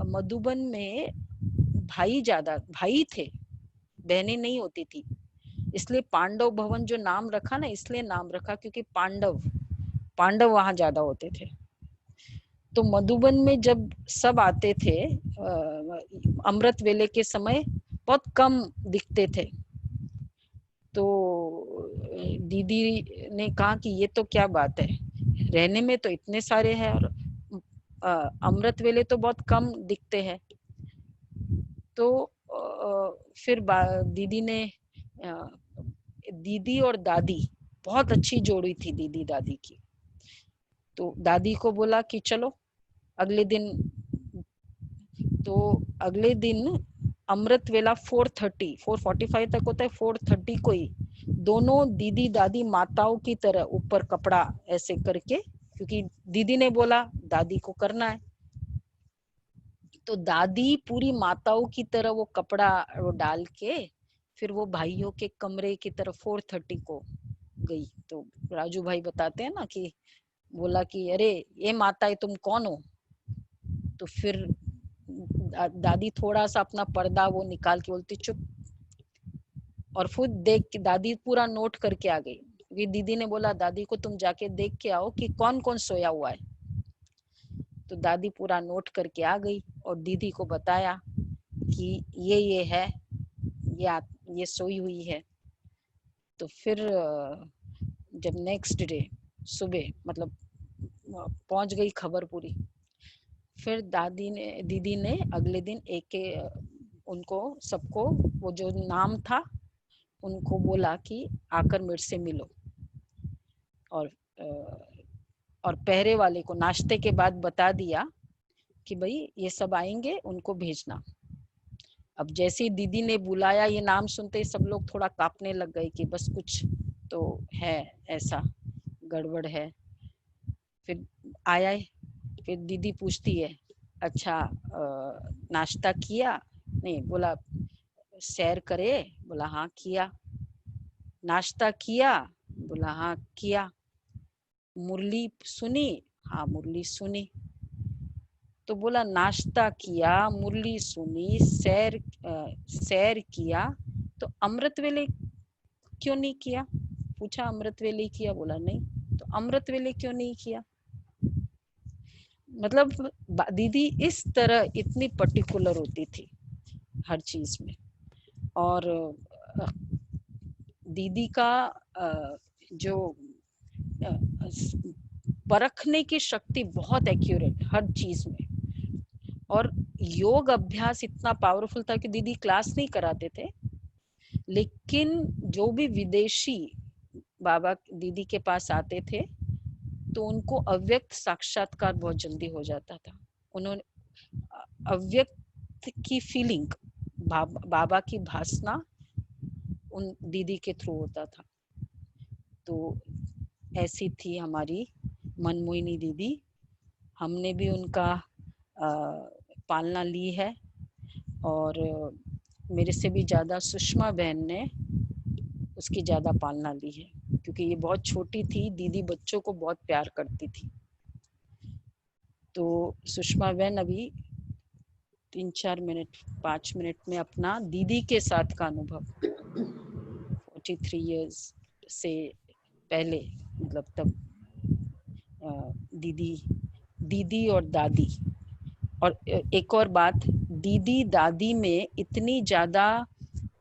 मधुबन में भाई ज्यादा, भाई थे, बहनें नहीं होती थी। इसलिए पांडव भवन जो नाम रखा ना, इसलिए नाम रखा क्योंकि पांडव वहां ज्यादा होते थे। तो मधुबन में जब सब आते थे अमृत वेले के समय, बहुत कम दिखते थे। तो दीदी ने कहा कि ये तो क्या बात है, रहने में तो इतने सारे हैं और अमृत वेले तो बहुत कम दिखते हैं। तो फिर दीदी ने, दीदी और दादी बहुत अच्छी जोड़ी थी दीदी दादी की। तो दादी को बोला कि चलो अगले दिन। तो अगले दिन अमृत वेला 4:45 तक होता है, 4:30 को ही दोनों दीदी दादी माताओं की तरह ऊपर कपड़ा ऐसे करके, क्योंकि दीदी ने बोला दादी को करना है, तो दादी पूरी माताओं की तरह वो कपड़ा वो डाल के फिर वो भाइयों के कमरे की तरफ 4:30 को गई। तो राजू भाई बताते हैं ना कि बोला कि अरे ये माता है, तुम कौन हो? तो फिर दादी थोड़ा सा अपना पर्दा वो निकाल के बोलती चुप, और खुद देख के दादी पूरा नोट करके आ गई। ये दीदी ने बोला दादी को तुम जाके देख के आओ कि कौन कौन सोया हुआ है। तो दादी पूरा नोट करके आ गई और दीदी को बताया कि ये है, ये सोई हुई है। तो फिर जब नेक्स्ट डे सुबह मतलब पहुंच गई खबर पूरी, फिर दीदी ने अगले दिन उनको सबको वो जो नाम था उनको बोला कि आकर मेरे से मिलो, और पहरे वाले को नाश्ते के बाद बता दिया कि भाई ये सब आएंगे, उनको भेजना। अब जैसे ही दीदी ने बुलाया, ये नाम सुनते ही सब लोग थोड़ा कांपने लग गए कि बस कुछ तो है, ऐसा गड़बड़ है। फिर आया, फिर दीदी पूछती है अच्छा नाश्ता किया? नहीं, बोला सैर करे? बोला हाँ किया। नाश्ता किया? बोला हाँ किया। मुरली सुनी? हाँ मुरली सुनी। तो बोला नाश्ता किया, मुरली सुनी, सैर किया, तो अमृत वेले क्यों नहीं किया? पूछा अमृत वेले किया? बोला नहीं। तो अमृत वेले क्यों नहीं किया? मतलब दीदी इस तरह इतनी पर्टिकुलर होती थी हर चीज में। और दीदी का जो परखने की शक्ति बहुत एक्यूरेट हर चीज में। और योग अभ्यास इतना पावरफुल था कि दीदी क्लास नहीं कराते थे, लेकिन जो भी विदेशी बाबा दीदी के पास आते थे तो उनको अव्यक्त साक्षात्कार बहुत जल्दी हो जाता था। उन्होंने अव्यक्त की फीलिंग, बाबा की भासना उन दीदी के थ्रू होता था। तो ऐसी थी हमारी मनमोहिनी दीदी। हमने भी उनका पालना ली है, और मेरे से भी ज़्यादा सुषमा बहन ने उसकी ज़्यादा पालना ली है, क्योंकि ये बहुत छोटी थी। दीदी बच्चों को बहुत प्यार करती थी। तो सुषमा बहन अभी 3-4 मिनट 5 मिनट में अपना दीदी के साथ का अनुभव 43 इयर्स से पहले, मतलब तब दीदी और दादी। और एक और बात, दीदी दादी में इतनी ज्यादा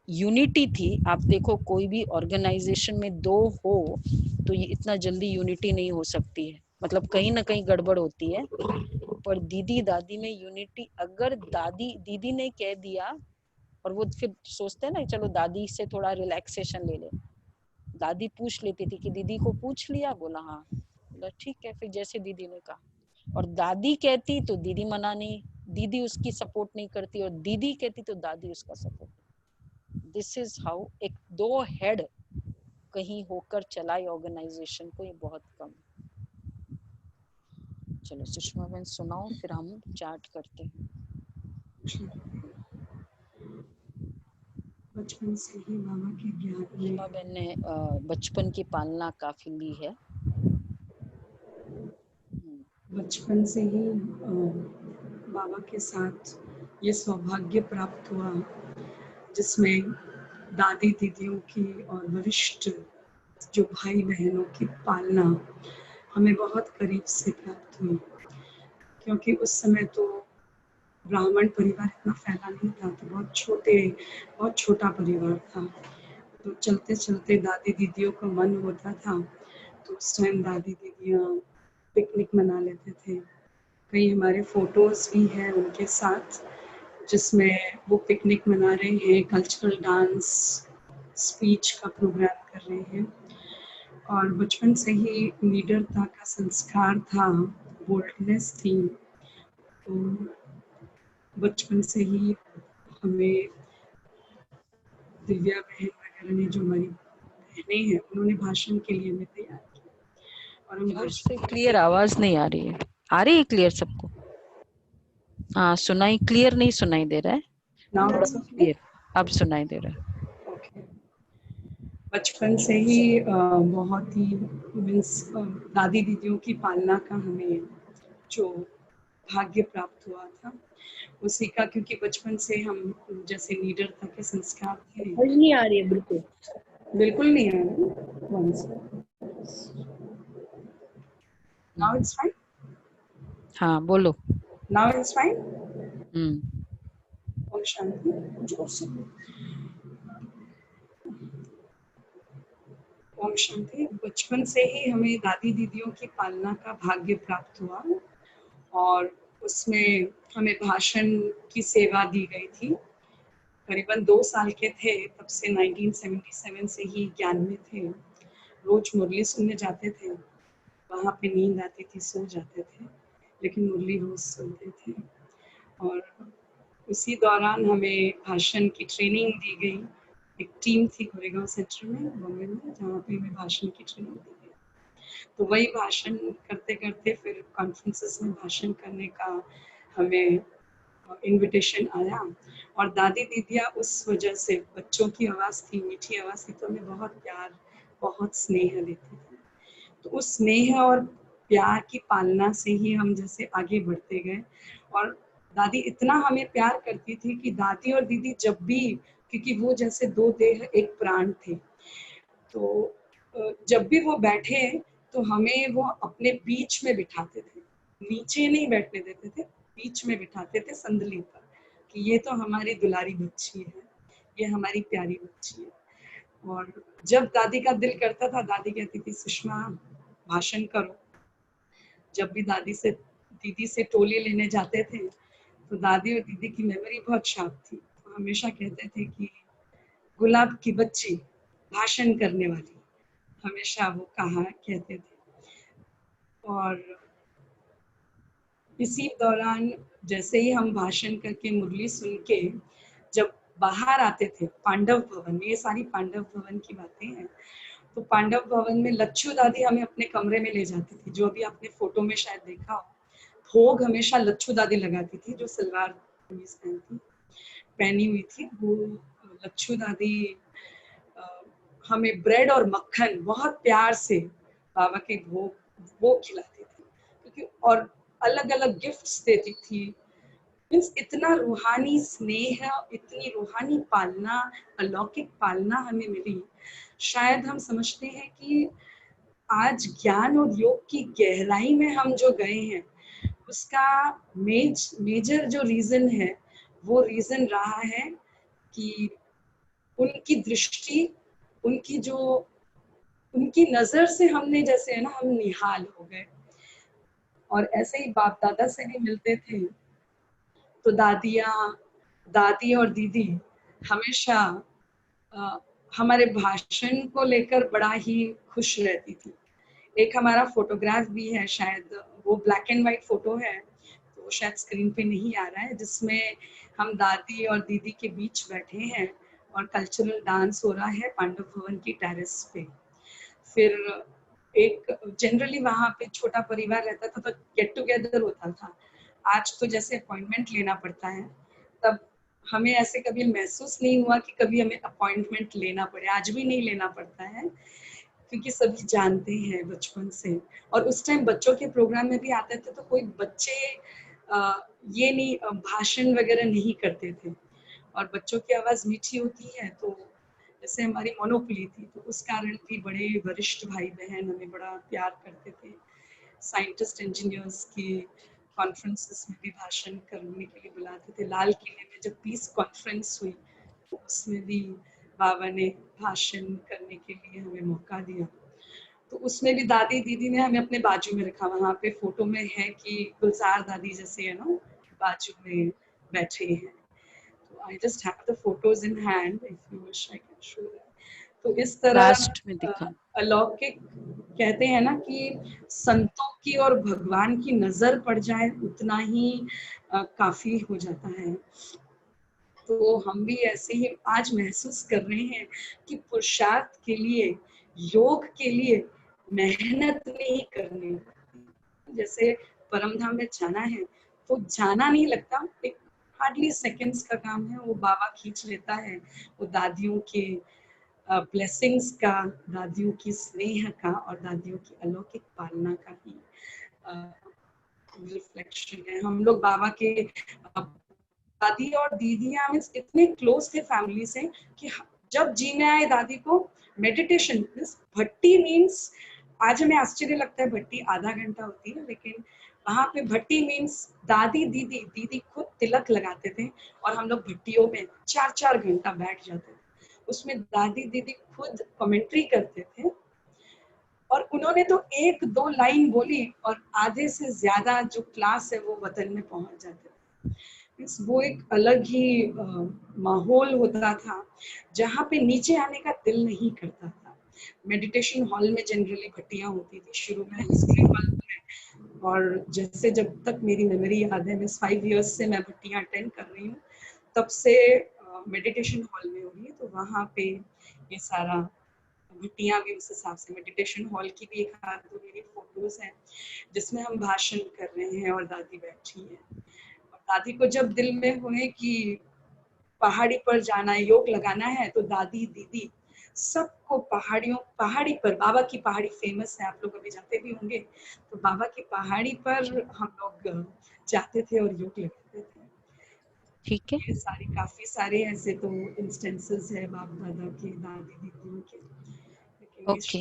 यूनिटी थी। आप देखो कोई भी ऑर्गेनाइजेशन में दो हो तो ये इतना जल्दी यूनिटी नहीं हो सकती है, मतलब कहीं ना कहीं गड़बड़ होती है। पर दीदी दादी में यूनिटी, अगर दीदी ने कह दिया, और वो फिर सोचते हैं ना चलो दादी से थोड़ा रिलैक्सेशन ले ले, दादी पूछ लेती थी कि दीदी को पूछ लिया? बोला हाँ। बोला ठीक है। फिर जैसे दीदी ने कहा, और दादी कहती तो दीदी मना नहीं, दीदी उसकी सपोर्ट नहीं करती, और दीदी कहती तो दादी उसका सपोर्ट। दिस इज हाउ एक दो हेड कहीं होकर चलाए ऑर्गेनाइजेशन को, ये बहुत कम। चलो सुषमा बहन सुनाओ, फिर हम चार्ट करते हैं। बचपन से ही बाबा के ज्ञान में, सुषमा बहन ने बचपन की पालना काफी ली है। बचपन से ही बाबा के साथ ये सौभाग्य प्राप्त हुआ, जिसमें दादी दीदियों की और वरिष्ठ जो भाई बहनों की पालना हमें बहुत करीब से प्राप्त हुई। क्योंकि उस समय तो ब्राह्मण परिवार इतना फैला नहीं था, तो बहुत छोटा परिवार था। तो चलते चलते दादी दीदियों का मन होता था, तो उस टाइम दादी दीदियाँ पिकनिक मना लेते थे। कई हमारे फोटोज भी हैं उनके साथ, जिसमें वो पिकनिक मना रहे हैं, कल्चरल डांस स्पीच का प्रोग्राम कर रहे हैं। और बचपन से ही लीडरता का संस्कार था, बोल्डनेस थी। तो बचपन से ही हमें दिव्या बहन वगैरह ने, जो हमारी बहनें हैं, उन्होंने भाषण के लिए हमें तैयार किया और हम भाषण क्लियर आवाज नहीं आ रही है। आ रही है क्लियर सबको? हाँ, सुनाई क्लियर नहीं सुनाई दे रहा है। Now थोड़ा it's okay? क्लियर अब सुनाई दे रहा है। ओके। बचपन से ही बहुत ही मीन्स दादी दीदियों की पालना का हमें जो भाग्य प्राप्त हुआ था उसी का, क्योंकि बचपन से हम जैसे निडरता के संस्कार थे। नहीं आ रही है बिल्कुल। बिल्कुल नहीं आ रहा। Now it's fine. हाँ बोलो। Now it's fine. हम्म। ओम शांति। जोर से। ओम शांति। बचपन से ही हमें दादी दीदियों की पालना का भाग्य प्राप्त हुआ और उसमें हमें भाषण की सेवा दी गई थी। करीबन 2 साल के थे तब से 1977 से ही ज्ञान में थे। रोज मुरली सुनने जाते थे, वहाँ पे नींद आती थी, सो जाते थे, लेकिन मुरली रोज सुनते थे। और उसी दौरान हमें भाषण की ट्रेनिंग दी गई। एक टीम थी गोरेगांव सेंटर में, बॉम्बे में, जहाँ पे हमें भाषण की ट्रेनिंग दी गई। तो वही भाषण करते करते फिर कॉन्फ्रेंसेस में भाषण करने का हमें इनविटेशन आया। और दादी दीदिया उस वजह से, बच्चों की आवाज़ थी, मीठी आवाज़ थी, तो हमें बहुत प्यार, बहुत स्नेह देती थी। तो उस स्नेह और प्यार की पालना से ही हम जैसे आगे बढ़ते गए। और दादी इतना हमें प्यार करती थी कि दादी और दीदी जब भी, क्योंकि वो जैसे 2 देह एक प्राण थे, तो जब भी वो बैठे तो हमें वो अपने बीच में बिठाते थे, नीचे नहीं बैठने देते थे, बीच में बिठाते थे संदली पर, कि ये तो हमारी दुलारी बच्ची है, ये हमारी प्यारी बच्ची है। और जब दादी का दिल करता था, दादी कहती थी सुषमा भाषण करो। जब भी दीदी से टोली लेने जाते थे तो दादी और दीदी की मेमोरी बहुत शार्प थी, तो हमेशा कहते थे कि गुलाब की बच्ची भाषण करने वाली, हमेशा वो कहा कहते थे। और इसी दौरान जैसे ही हम भाषण करके मुरली सुन के जब बाहर आते थे पांडव भवन, ये सारी पांडव भवन की बातें हैं, तो पांडव भवन में लच्छू दादी हमें अपने कमरे में ले जाती थी, जो अभी आपने फोटो में शायद देखा हो। भोग हमेशा लच्छू दादी लगाती थी, जो सलवार कमीज पहनी हुई थी। वो लच्छू दादी हमें ब्रेड और मक्खन बहुत प्यार से बाबा के भोग वो खिलाती थी, क्योंकि और अलग अलग गिफ्ट्स देती थी। मीन्स इतना रूहानी स्नेह, इतनी रूहानी पालना, अलौकिक पालना हमें मिली। शायद हम समझते हैं कि आज ज्ञान और योग की गहराई में हम जो गए हैं, उसका मेजर जो रीजन है, वो रीजन रहा है कि उनकी दृष्टि, उनकी नजर से हमने जैसे है ना, हम निहाल हो गए। और ऐसे ही बाप दादा से भी मिलते थे तो दादी और दीदी हमेशा हमारे भाषण को लेकर बड़ा ही खुश रहती थी। एक हमारा फोटोग्राफ भी है, शायद वो ब्लैक एंड व्हाइट फोटो है, तो वो शायद स्क्रीन पे नहीं आ रहा है, जिसमें हम दादी और दीदी के बीच बैठे हैं और कल्चरल डांस हो रहा है पांडव भवन की टेरेस पे। फिर एक जनरली वहाँ पे छोटा परिवार रहता था तो गेट टुगेदर होता था। आज तो जैसे अपॉइंटमेंट लेना पड़ता है, तब हमें ऐसे कभी महसूस नहीं हुआ कि कभी हमें अपॉइंटमेंट लेना पड़े। आज भी नहीं लेना पड़ता है, क्योंकि सभी जानते हैं बचपन से। और उस टाइम बच्चों के प्रोग्राम में भी आते थे तो कोई बच्चे ये नहीं भाषण वगैरह नहीं करते थे, और बच्चों की आवाज़ मीठी होती है तो जैसे हमारी मोनोपोली थी, तो उस कारण भी बड़े वरिष्ठ भाई बहन हमें बड़ा प्यार करते थे। साइंटिस्ट इंजीनियर्स की कॉन्फ्रेंसेस में भी भाषण करने के लिए बुलाते थे। लाल किले में जब पीस कॉन्फ्रेंस हुई तो उसमें भी बाबा ने भाषण करने के लिए हमें मौका दिया, तो उसमें भी दादी दीदी ने हमें अपने बाजू में रखा। वहाँ पे फोटो में है कि गुलजार दादी जैसे है ना बाजू में बैठे हैं। तो I just have the photos in hand, if you wish I can show that. तो इस तरह लास्ट में दिखा अलौकिक कहते हैं ना कि संतों की और भगवान की नजर पड़ जाए उतना ही काफी हो जाता है। तो हम भी ऐसे ही आज महसूस कर रहे हैं कि पुरुषार्थ के लिए, योग के लिए मेहनत नहीं करनी होती। जैसे परमधाम में जाना है तो जाना नहीं लगता, एक हार्डली सेकंड्स का काम है, वो बाबा खींच लेता है। वो दादियों के ब्लेसिंग्स का, दादियों की स्नेह का और दादियों की अलौकिक पालना का ही रिफ्लेक्शन है। हम लोग बाबा के दादी और दीदियां मीन्स इतने क्लोज थे फैमिली से कि जब जीने आए दादी को मेडिटेशन मीन्स भट्टी मीन्स, आज हमें आश्चर्य लगता है भट्टी आधा घंटा होती है, लेकिन वहां पे भट्टी मीन्स दादी दीदी खुद तिलक लगाते थे और हम लोग भट्टियों में 4-4 घंटा बैठ जाते थे। उसमें दादी दीदी खुद कमेंट्री करते थे और उन्होंने तो 1-2 लाइन बोली और आधे से ज्यादा जो क्लास है वो वतन में पहुंच जाते थे। वो एक अलग ही माहौल होता था जहाँ पे नीचे आने का दिल नहीं करता था। मेडिटेशन हॉल में जनरली भट्टियां होती थी शुरू में हिस्ट्री हॉल में, और जैसे जब तक मेरी मेमोरी याद है, मीन्स 5 इयर्स से मैं भट्टियां अटेंड कर रही हूँ, तब से मेडिटेशन हॉल में हो रही है। तो वहाँ पे ये सारा भट्टियां भी उस हिसाब से, मेडिटेशन हॉल की भी एक हाथ तो मेरी फोटोज हैं जिसमें हम भाषण कर रहे हैं और दादी बैठी है। और दादी को जब दिल में हुए कि पहाड़ी पर जाना है, योग लगाना है, तो दादी दीदी सबको पहाड़ी पर, बाबा की पहाड़ी फेमस है, आप लोग अभी जाते भी होंगे, तो बाबा की पहाड़ी पर हम लोग जाते थे और योग लगाते थे। ठीक है, काफी सारे ऐसे तो इंस्टेंसेस है बाप दादा के, दादी दीदियों के। ओके।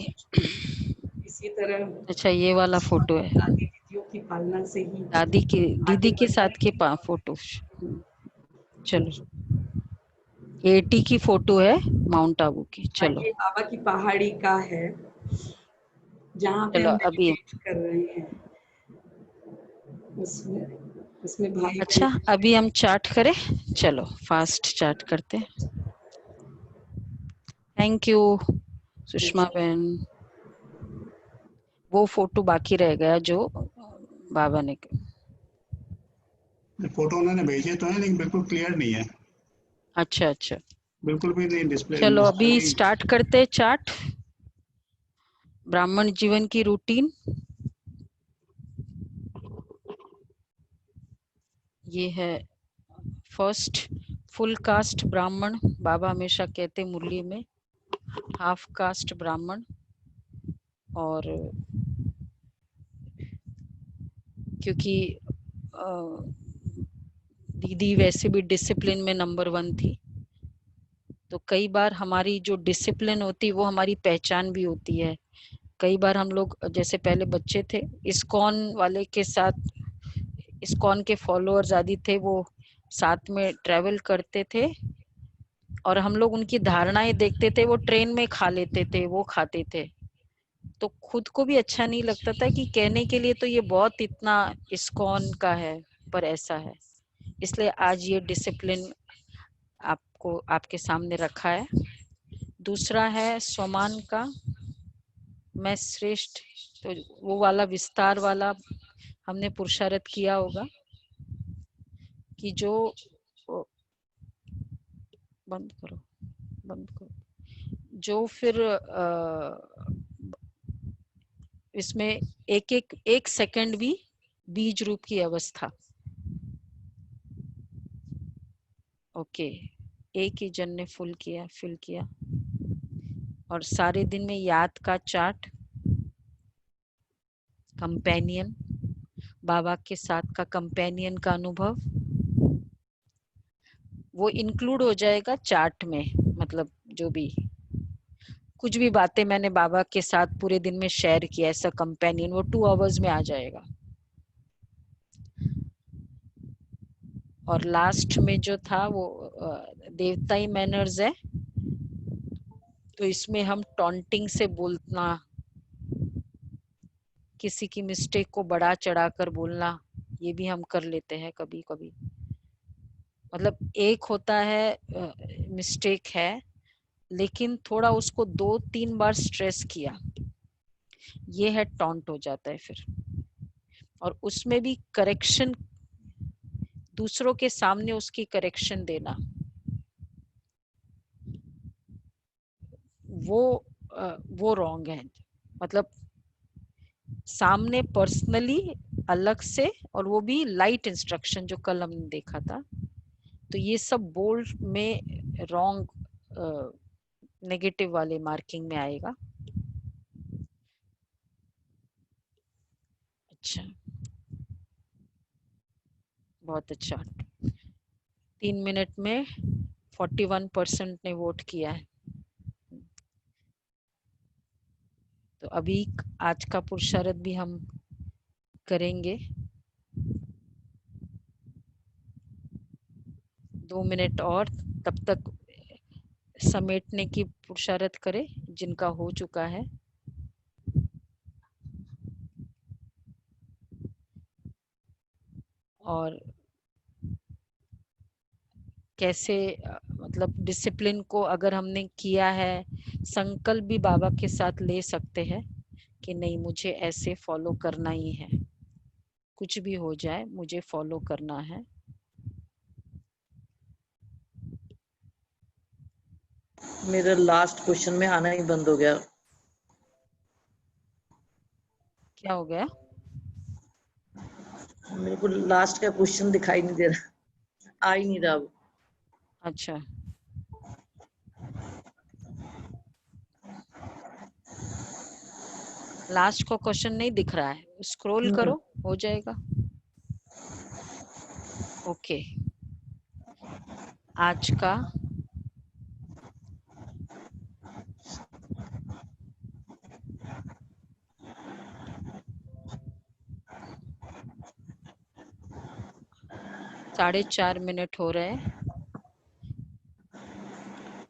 इसी तरह अच्छा, ये वाला फोटो है दादी दीदियों की पालना से ही दादी की, दीदी के साथ के फोटो। चलो, 80 की फोटो है माउंट आबू की। चलो, ये बाबा की पहाड़ी का है जहाँ पे चलो हम अभी मेडिटेट कर रहे हैं। उसमें भाई, अच्छा, अभी हम चार्ट करें। चलो फास्ट चार्ट करते हैं। थैंक यू सुषमा बहन। वो फोटो बाकी रह गया जो बाबा ने, फोटो उन्होंने भेजे तो है लेकिन बिल्कुल क्लियर नहीं है। अच्छा अच्छा, बिल्कुल भी नहीं डिस्प्ले। चलो अभी स्टार्ट करते हैं चार्ट। ब्राह्मण जीवन की रूटीन, ये है फर्स्ट फुल कास्ट ब्राह्मण। बाबा हमेशा कहते मुरली में हाफ कास्ट ब्राह्मण, और क्योंकि दीदी वैसे भी डिसिप्लिन में नंबर 1 थी, तो कई बार हमारी जो डिसिप्लिन होती है वो हमारी पहचान भी होती है। कई बार हम लोग, जैसे पहले बच्चे थे, इस्कॉन वाले के साथ, इस्कॉन के फॉलोअर्स आदि थे, वो साथ में ट्रेवल करते थे और हम लोग उनकी धारणाएं देखते थे, वो ट्रेन में खा लेते थे, वो खाते थे, तो खुद को भी अच्छा नहीं लगता था कि कहने के लिए तो ये बहुत इतना इस्कॉन का है, पर ऐसा है। इसलिए आज ये डिसिप्लिन आपको आपके सामने रखा है। दूसरा है स्वमान का, मैं श्रेष्ठ, तो वो वाला विस्तार वाला हमने पुरुषार्थ किया होगा कि जो, बंद करो, जो फिर इसमें एक सेकंड भी बीज रूप की अवस्था। ओके, एक ही जन ने फिल किया और सारे दिन में याद का चार्ट, कंपेनियन, बाबा के साथ का कंपेनियन का अनुभव, वो इंक्लूड हो जाएगा चार्ट में। मतलब जो भी कुछ भी बातें मैंने बाबा के साथ पूरे दिन में शेयर किया, ऐसा कंपेनियन, वो 2 आवर्स में आ जाएगा। और लास्ट में जो था वो देवताई मैनर्स है, तो इसमें हम टॉन्टिंग से बोलना, किसी की मिस्टेक को बढ़ा चढ़ा कर बोलना, ये भी हम कर लेते हैं कभी कभी। मतलब एक होता है मिस्टेक है, लेकिन थोड़ा उसको 2-3 बार स्ट्रेस किया, ये है टॉन्ट हो जाता है फिर। और उसमें भी करेक्शन, दूसरों के सामने उसकी करेक्शन देना, वो रॉन्ग है। मतलब सामने पर्सनली अलग से, और वो भी लाइट इंस्ट्रक्शन जो कल हमने देखा था, तो ये सब बोल्ड में रॉन्ग नेगेटिव वाले मार्किंग में आएगा। अच्छा, बहुत अच्छा। 3 मिनट में 41% ने वोट किया है। तो अभी आज का पुरुषार्थ भी हम करेंगे। 2 मिनट और, तब तक समेटने की पुरुषार्थ करें जिनका हो चुका है। और कैसे मतलब डिसिप्लिन को अगर हमने किया है, संकल्प भी बाबा के साथ ले सकते हैं कि नहीं मुझे ऐसे फॉलो करना ही है, कुछ भी हो जाए मुझे फॉलो करना है। मेरा लास्ट क्वेश्चन में आना ही बंद हो गया। क्या हो गया? मेरे को लास्ट का क्वेश्चन दिखाई नहीं दे रहा, आ ही नहीं रहा अब। अच्छा, लास्ट को क्वेश्चन नहीं दिख रहा है, स्क्रॉल करो, हो जाएगा। ओके, आज का साढ़े 4 मिनट हो रहे हैं।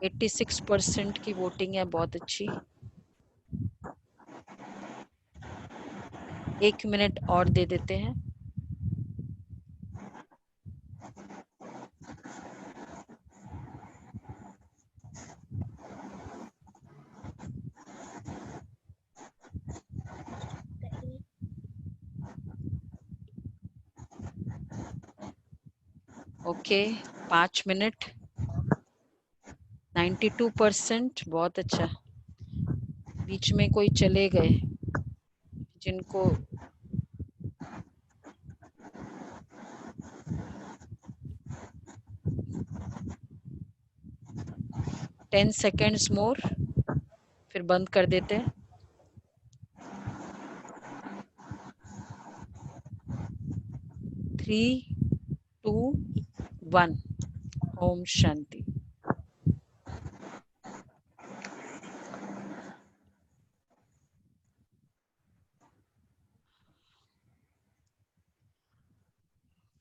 86% की वोटिंग है, बहुत अच्छी। 1 मिनट और दे देते हैं। Okay, 5 minute. 92%, बहुत अच्छा। बीच में कोई चले गए जिनको टेन सेकेंड्स मोर, फिर बंद कर देते हैं। Three, 2, 1। Om Shanti.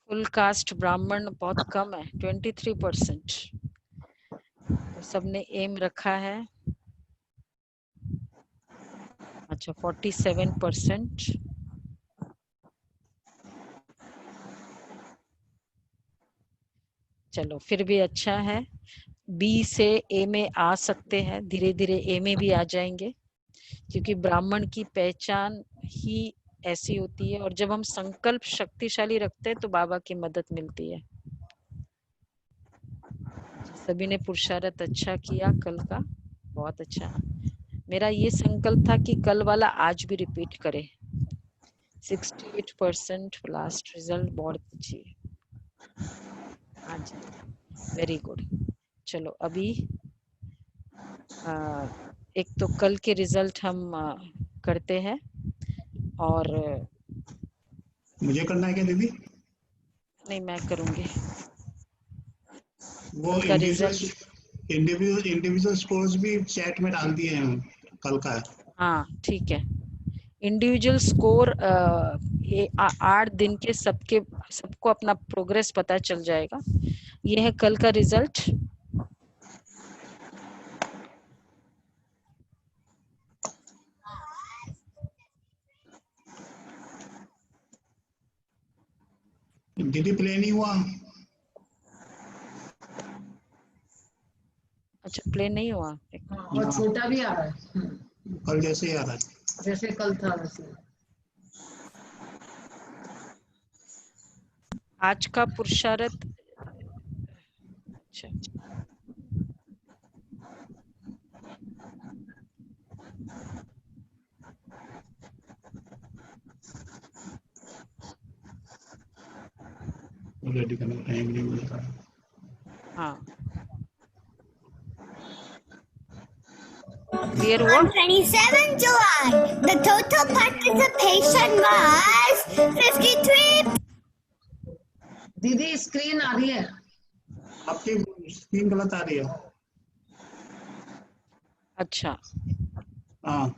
Full cast ब्राह्मण बहुत कम है, 23%। तो सबने एम रखा है। अच्छा, 47%। चलो फिर भी अच्छा है। बी से ए में आ सकते हैं, धीरे धीरे ए में भी आ जाएंगे, क्योंकि ब्राह्मण की पहचान ही ऐसी होती है। और जब हम संकल्प शक्तिशाली रखते हैं तो बाबा की मदद मिलती है। सभी ने पुरुषार्थ अच्छा किया कल का, बहुत अच्छा। मेरा ये संकल्प था कि कल वाला आज भी रिपीट करें। 68% लास्ट रिजल्ट, बहुत अच्छी है। हाँ जी, वेरी गुड। चलो अभी एक तो कल के रिजल्ट हम करते हैं। और मुझे करना है क्या दीदी? नहीं, मैं करूंगी। वो इंडिविजुअल स्कोर्स भी चैट में डाल दिए हैं कल का। हाँ ठीक है, इंडिविजुअल स्कोर 8 दिन के सबको अपना प्रोग्रेस पता चल जाएगा। ये है कल का रिजल्ट। दीदी प्ले नहीं हुआ? अच्छा, प्ले नहीं हुआ। और छोटा भी आ रहा है, कल जैसे ही आ रहा है, जैसे कल था वैसे। आज का पुरुषार्थ। अच्छा, रेडी करने का टाइम नहीं मिलता। हाँ क्लियर हुआ? On 27 July, the total participation was 53. दीदी स्क्रीन आ रही है, आपकी स्क्रीन गलत आ रही है। अच्छा हाँ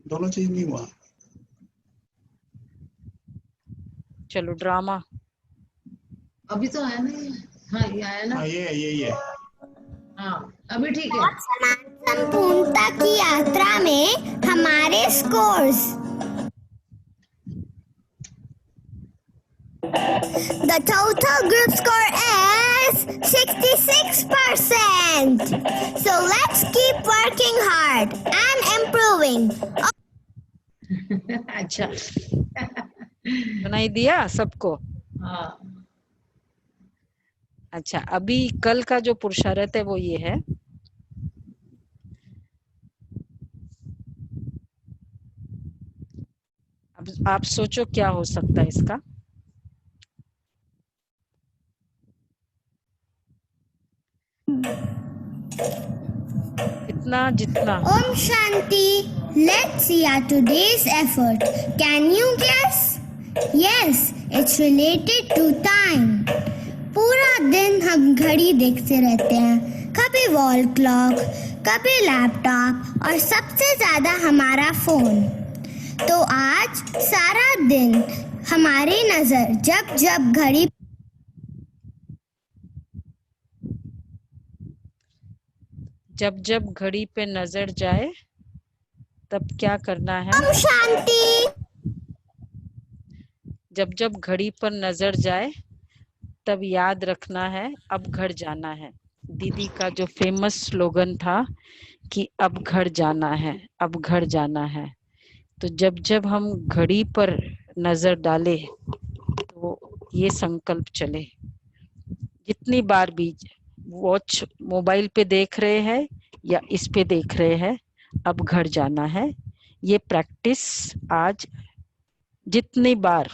दोनों चीज नहीं हुआ। चलो ड्रामा अभी तो है ना ये, हाँ ये आया ना, हाँ ये हाँ अभी ठीक है। संपूर्णता की यात्रा में हमारे scores. The total group score is 66%. So let's keep working hard and improving. अच्छा सुनाई दिया सबको? हाँ अच्छा अभी कल का जो पुरुषार्थ है वो ये है, अब आप सोचो क्या हो सकता है इसका। इतना जितना Om Shanti. Let's see our today's effort. Can you guess? Yes, it's related to time. पूरा दिन हम घड़ी देखते रहते हैं, कभी वॉल क्लॉक, कभी लैपटॉप और सबसे ज्यादा हमारा फोन। तो आज सारा दिन हमारी नजर जब जब घड़ी जब घड़ी पे नजर जाए तब क्या करना है? ओम शांति। जब घड़ी पर नजर जाए तब याद रखना है अब घर जाना है। दीदी का जो फेमस स्लोगन था कि अब घर जाना है, अब घर जाना है। तो जब हम घड़ी पर नजर डाले तो ये संकल्प चले, जितनी बार भी वॉच मोबाइल पे देख रहे हैं या इस पे देख रहे हैं, अब घर जाना है। ये प्रैक्टिस आज जितनी बार,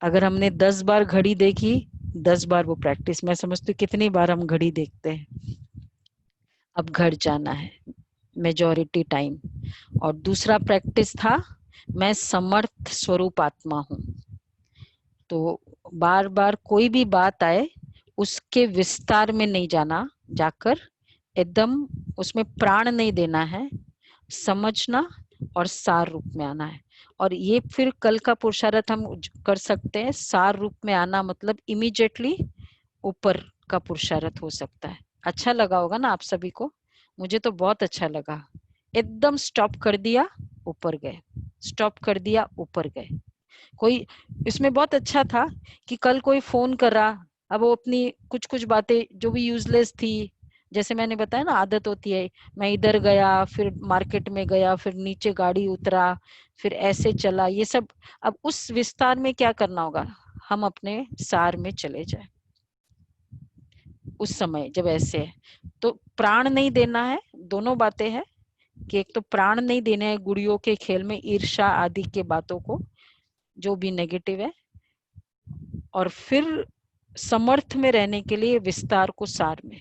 अगर हमने 10 बार घड़ी देखी, 10 बार वो प्रैक्टिस, मैं समझती हूँ कितनी बार हम घड़ी देखते हैं। अब घर जाना है मेजॉरिटी टाइम। और दूसरा प्रैक्टिस था मैं समर्थ स्वरूप आत्मा हूँ। तो बार बार कोई भी बात आए उसके विस्तार में नहीं जाना, जाकर एकदम उसमें प्राण नहीं देना है, समझना और सार रूप में आना है। और ये फिर कल का पुरुषार्थ हम कर सकते हैं। सार रूप में आना मतलब इमीडिएटली ऊपर का पुरुषार्थ हो सकता है। अच्छा लगा होगा ना आप सभी को? मुझे तो बहुत अच्छा लगा। एकदम स्टॉप कर दिया, ऊपर गए, स्टॉप कर दिया, ऊपर गए। कोई इसमें बहुत अच्छा था कि कल कोई फोन कर रहा, अब वो अपनी कुछ बातें जो भी यूजलेस थी, जैसे मैंने बताया ना आदत होती है, मैं इधर गया, फिर मार्केट में गया, फिर नीचे गाड़ी उतरा, फिर ऐसे चला, ये सब। अब उस विस्तार में क्या करना होगा, हम अपने सार में चले जाए। उस समय जब ऐसे है तो प्राण नहीं देना है। दोनों बातें हैं कि एक तो प्राण नहीं देने हैं गुड़ियों के खेल में, ईर्ष्या आदि के बातों को जो भी नेगेटिव है, और फिर समर्थ में रहने के लिए विस्तार को सार में।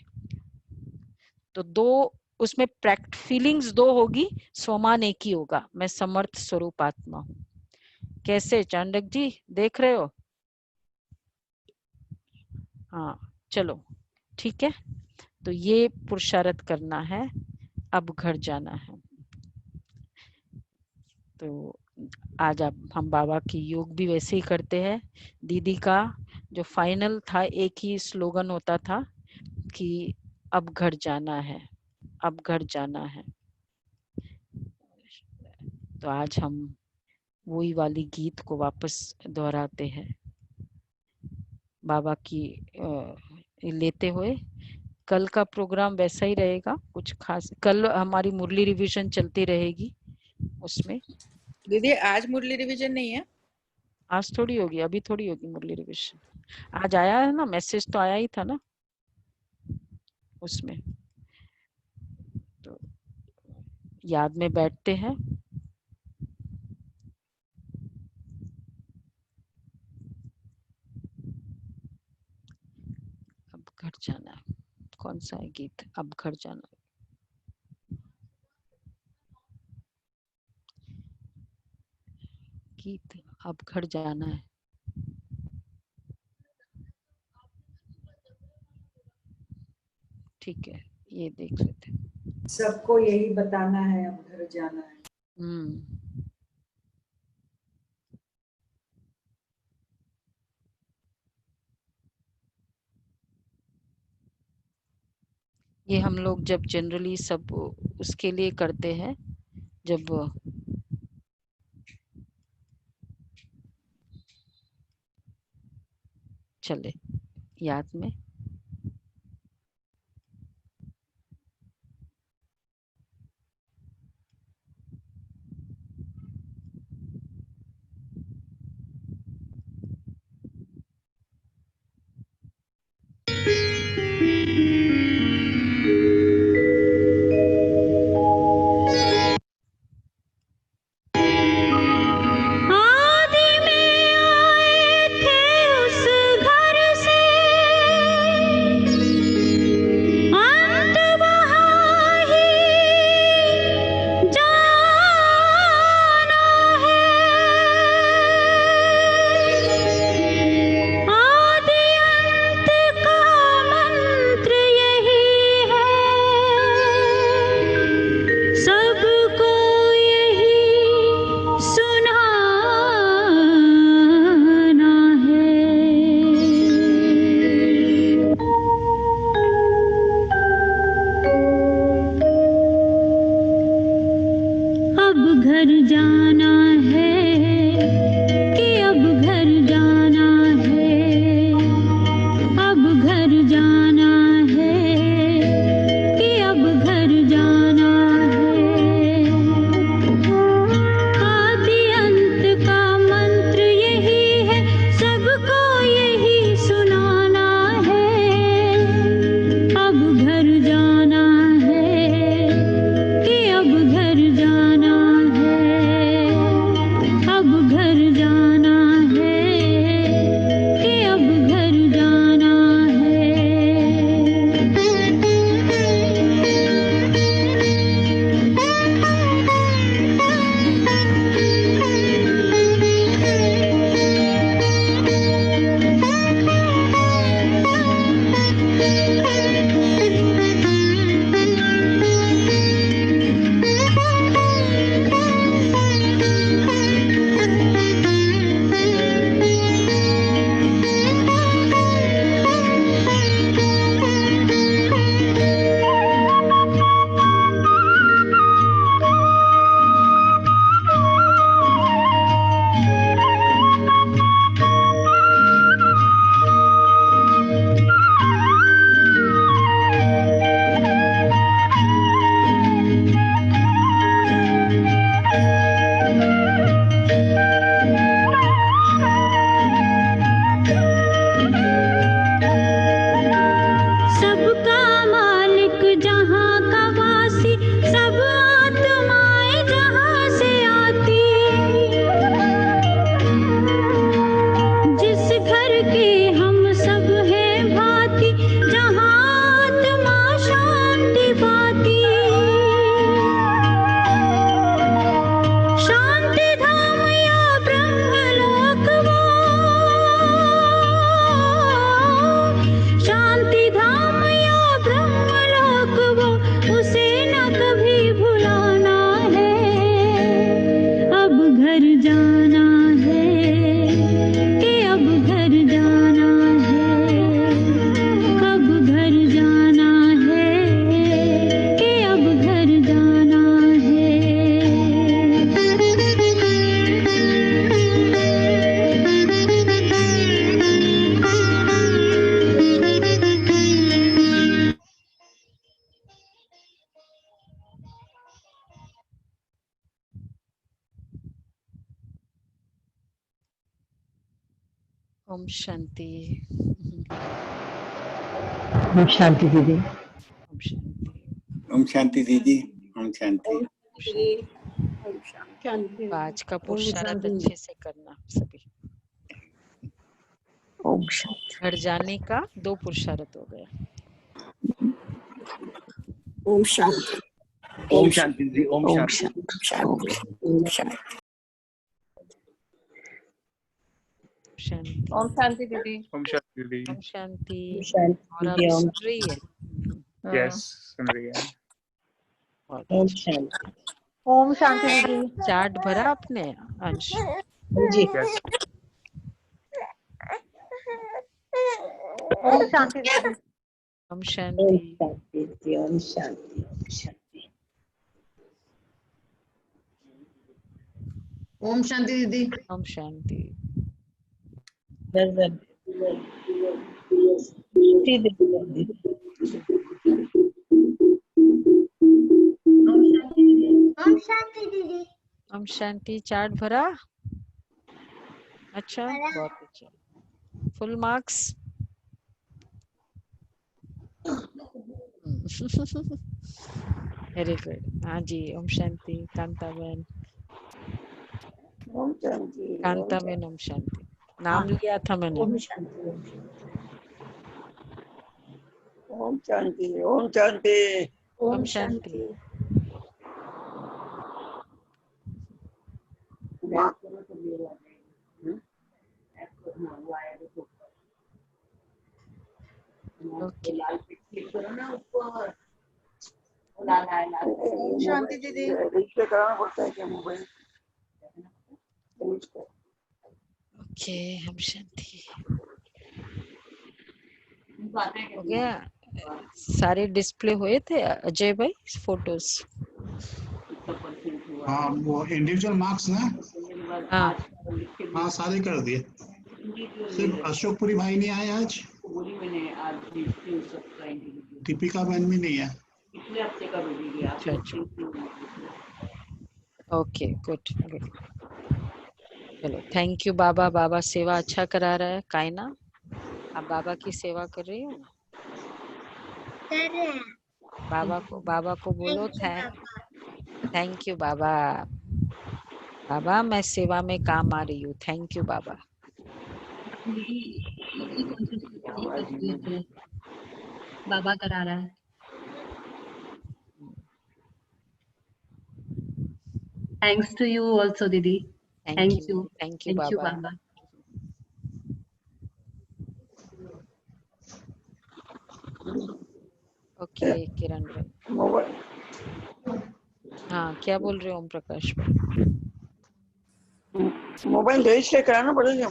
तो दो उसमें फीलिंग्स दो होगी, स्वमान एक ही होगा, मैं समर्थ स्वरूप आत्मा हूँ। कैसे चांडक जी देख रहे हो? हाँ चलो ठीक है। तो ये पुरुषार्थ करना है, अब घर जाना है। तो आज हम बाबा की योग भी वैसे ही करते हैं। दीदी का जो फाइनल था एक ही स्लोगन होता था कि अब घर जाना है, अब घर जाना है। तो आज हम वही वाली गीत को वापस दोहराते हैं बाबा की लेते हुए। कल का प्रोग्राम वैसा ही रहेगा, कुछ खास। कल हमारी मुरली रिवीजन चलती रहेगी। उसमें दीदी आज मुरली रिवीजन नहीं है? आज थोड़ी होगी, अभी थोड़ी होगी मुरली रिवीजन। आज आया है ना मैसेज, तो आया ही था ना उसमें। तो याद में बैठते हैं। घर जाना है। कौन सा है गीत? अब घर जाना है। गीत अब घर जाना है। ठीक है, ये देख लेते हैं। सबको यही बताना है, अब घर जाना है। ये हम लोग जब जनरली सब उसके लिए करते हैं, जब चले याद में। ओम शांति। ओम शांति दीदी। ओम शांति। ओम शांति दीदी। ओम शांति। आज का पुरुषार्थ अच्छे से करना सभी। ओम शांति। घर जाने का 2 पुरुषार्थ हो गया। ओम शांति। ओम शांति जी। ओम ओम शांति। शांति। ओम शांति। शांति। ओम शांति दीदी। ओम शांति दीदी। ओम शांति। शांति और आप दीदी। सुन रही है? यस, सुन रही है। ओम शांति। ओम शांति दीदी। चार्ट भरा आपने अंश? जी। यस। ओम शांति दीदी। ओम शांति। दीदी। ओम शांति। ओम शांति। ओम शांति दीदी। ओम शांति। ओम शांति दीदी। ओम शांति। चार्ट भरा? अच्छा, बहुत अच्छा। Full marks? Very good. हाँ जी। ओम शांति। कांता बहन। ओम शांति। कांता बहन ओम शांति। नाम लिया था मैंने। ओम शांति। ओम शांति। ओम शांति। ओम शांति। ओके। ओम शांति दीदी। रजिस्टर कराना पड़ता है क्या मोबाइल? ओके। ओम शांति। हो गया? सारे डिस्प्ले हुए थे अजय भाई फोटोज? हाँ, वो इंडिविजुअल मार्क्स ना। हाँ हाँ, सारे कर दिए। सिर्फ अशोकपुरी भाई नहीं आए आज। दीपिका बहन भी नहीं है। अच्छा अच्छा। Okay, good good. चलो, थैंक यू बाबा। बाबा सेवा अच्छा करा रहा है। कायना, आप बाबा की सेवा कर रही हो ना? बाबा को बोलो थैंक यू बाबा। बाबा मैं सेवा में काम आ रही हूँ। थैंक यू बाबा। बाबा करा रहा है। थैंक्स टू यू ऑल्सो दीदी। Thank you Baba. ओके किरण भाई। हाँ, क्या बोल रहे हो ओम प्रकाश भाई? मोबाइल रजिस्टर कराना पड़ेगा।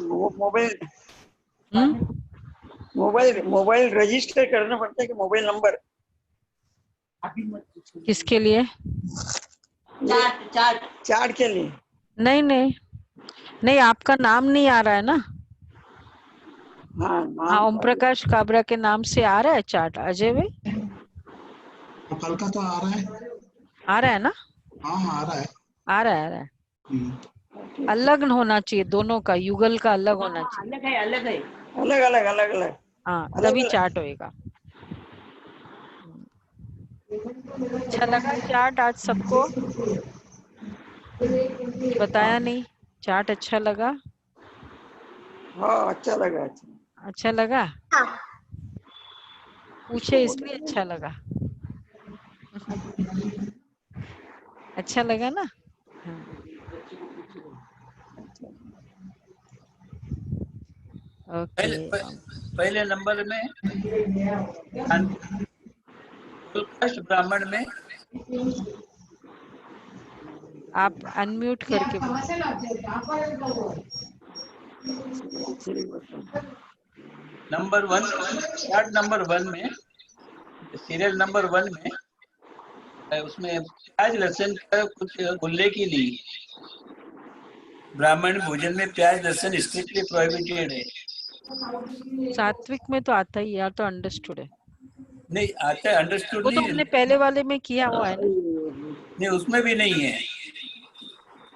मोबाइल रजिस्टर करना पड़ता है कि मोबाइल नंबर? किसके लिए? चार्ट के लिए। नहीं, आपका नाम नहीं आ रहा है ना? हाँ, ओम प्रकाश काबरा के नाम से आ रहा है चार्ट अजय भाई? कल का तो आ रहा है। आ रहा है ना? हाँ, आ रहा है। अलग होना चाहिए दोनों का, युगल का अलग होना चाहिए। अलग। हाँ, तभी चार्ट होएगा। अच्छा लगा चार्ट आज सबको? बताया नहीं? चार्ट अच्छा लगा? हाँ, अच्छा लगा। अच्छा लगा? पूछे इसलिए अच्छा लगा। अच्छा लगा ना? ओके। पहले नंबर में ब्राह्मण में आप अनम्यूट करके नंबर 1, चार्ट नंबर 1 में, सीरियल नंबर 1 में, उसमें प्याज लहसुन का कुछ उल्लेख ही नहीं। ब्राह्मण भोजन में प्याज लहसुन स्ट्रिक्टली प्रोहिबिटेड है। सात्विक में तो आता ही, या तो अंडरस्टूड है। नहीं आता है, अंडरस्टूड वो नहीं तो हमने पहले वाले में किया हुआ है ना? नहीं, उसमें भी नहीं है।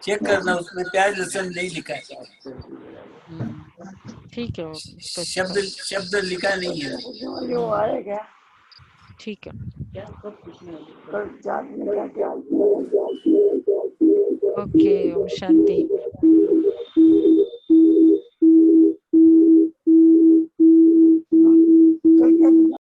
चेक करना, उसमें प्याज लहसुन नहीं लिखा है। ठीक है, शब्द लिखा नहीं है। जो आएगा ठीक है। कल ओके, ओम शांति।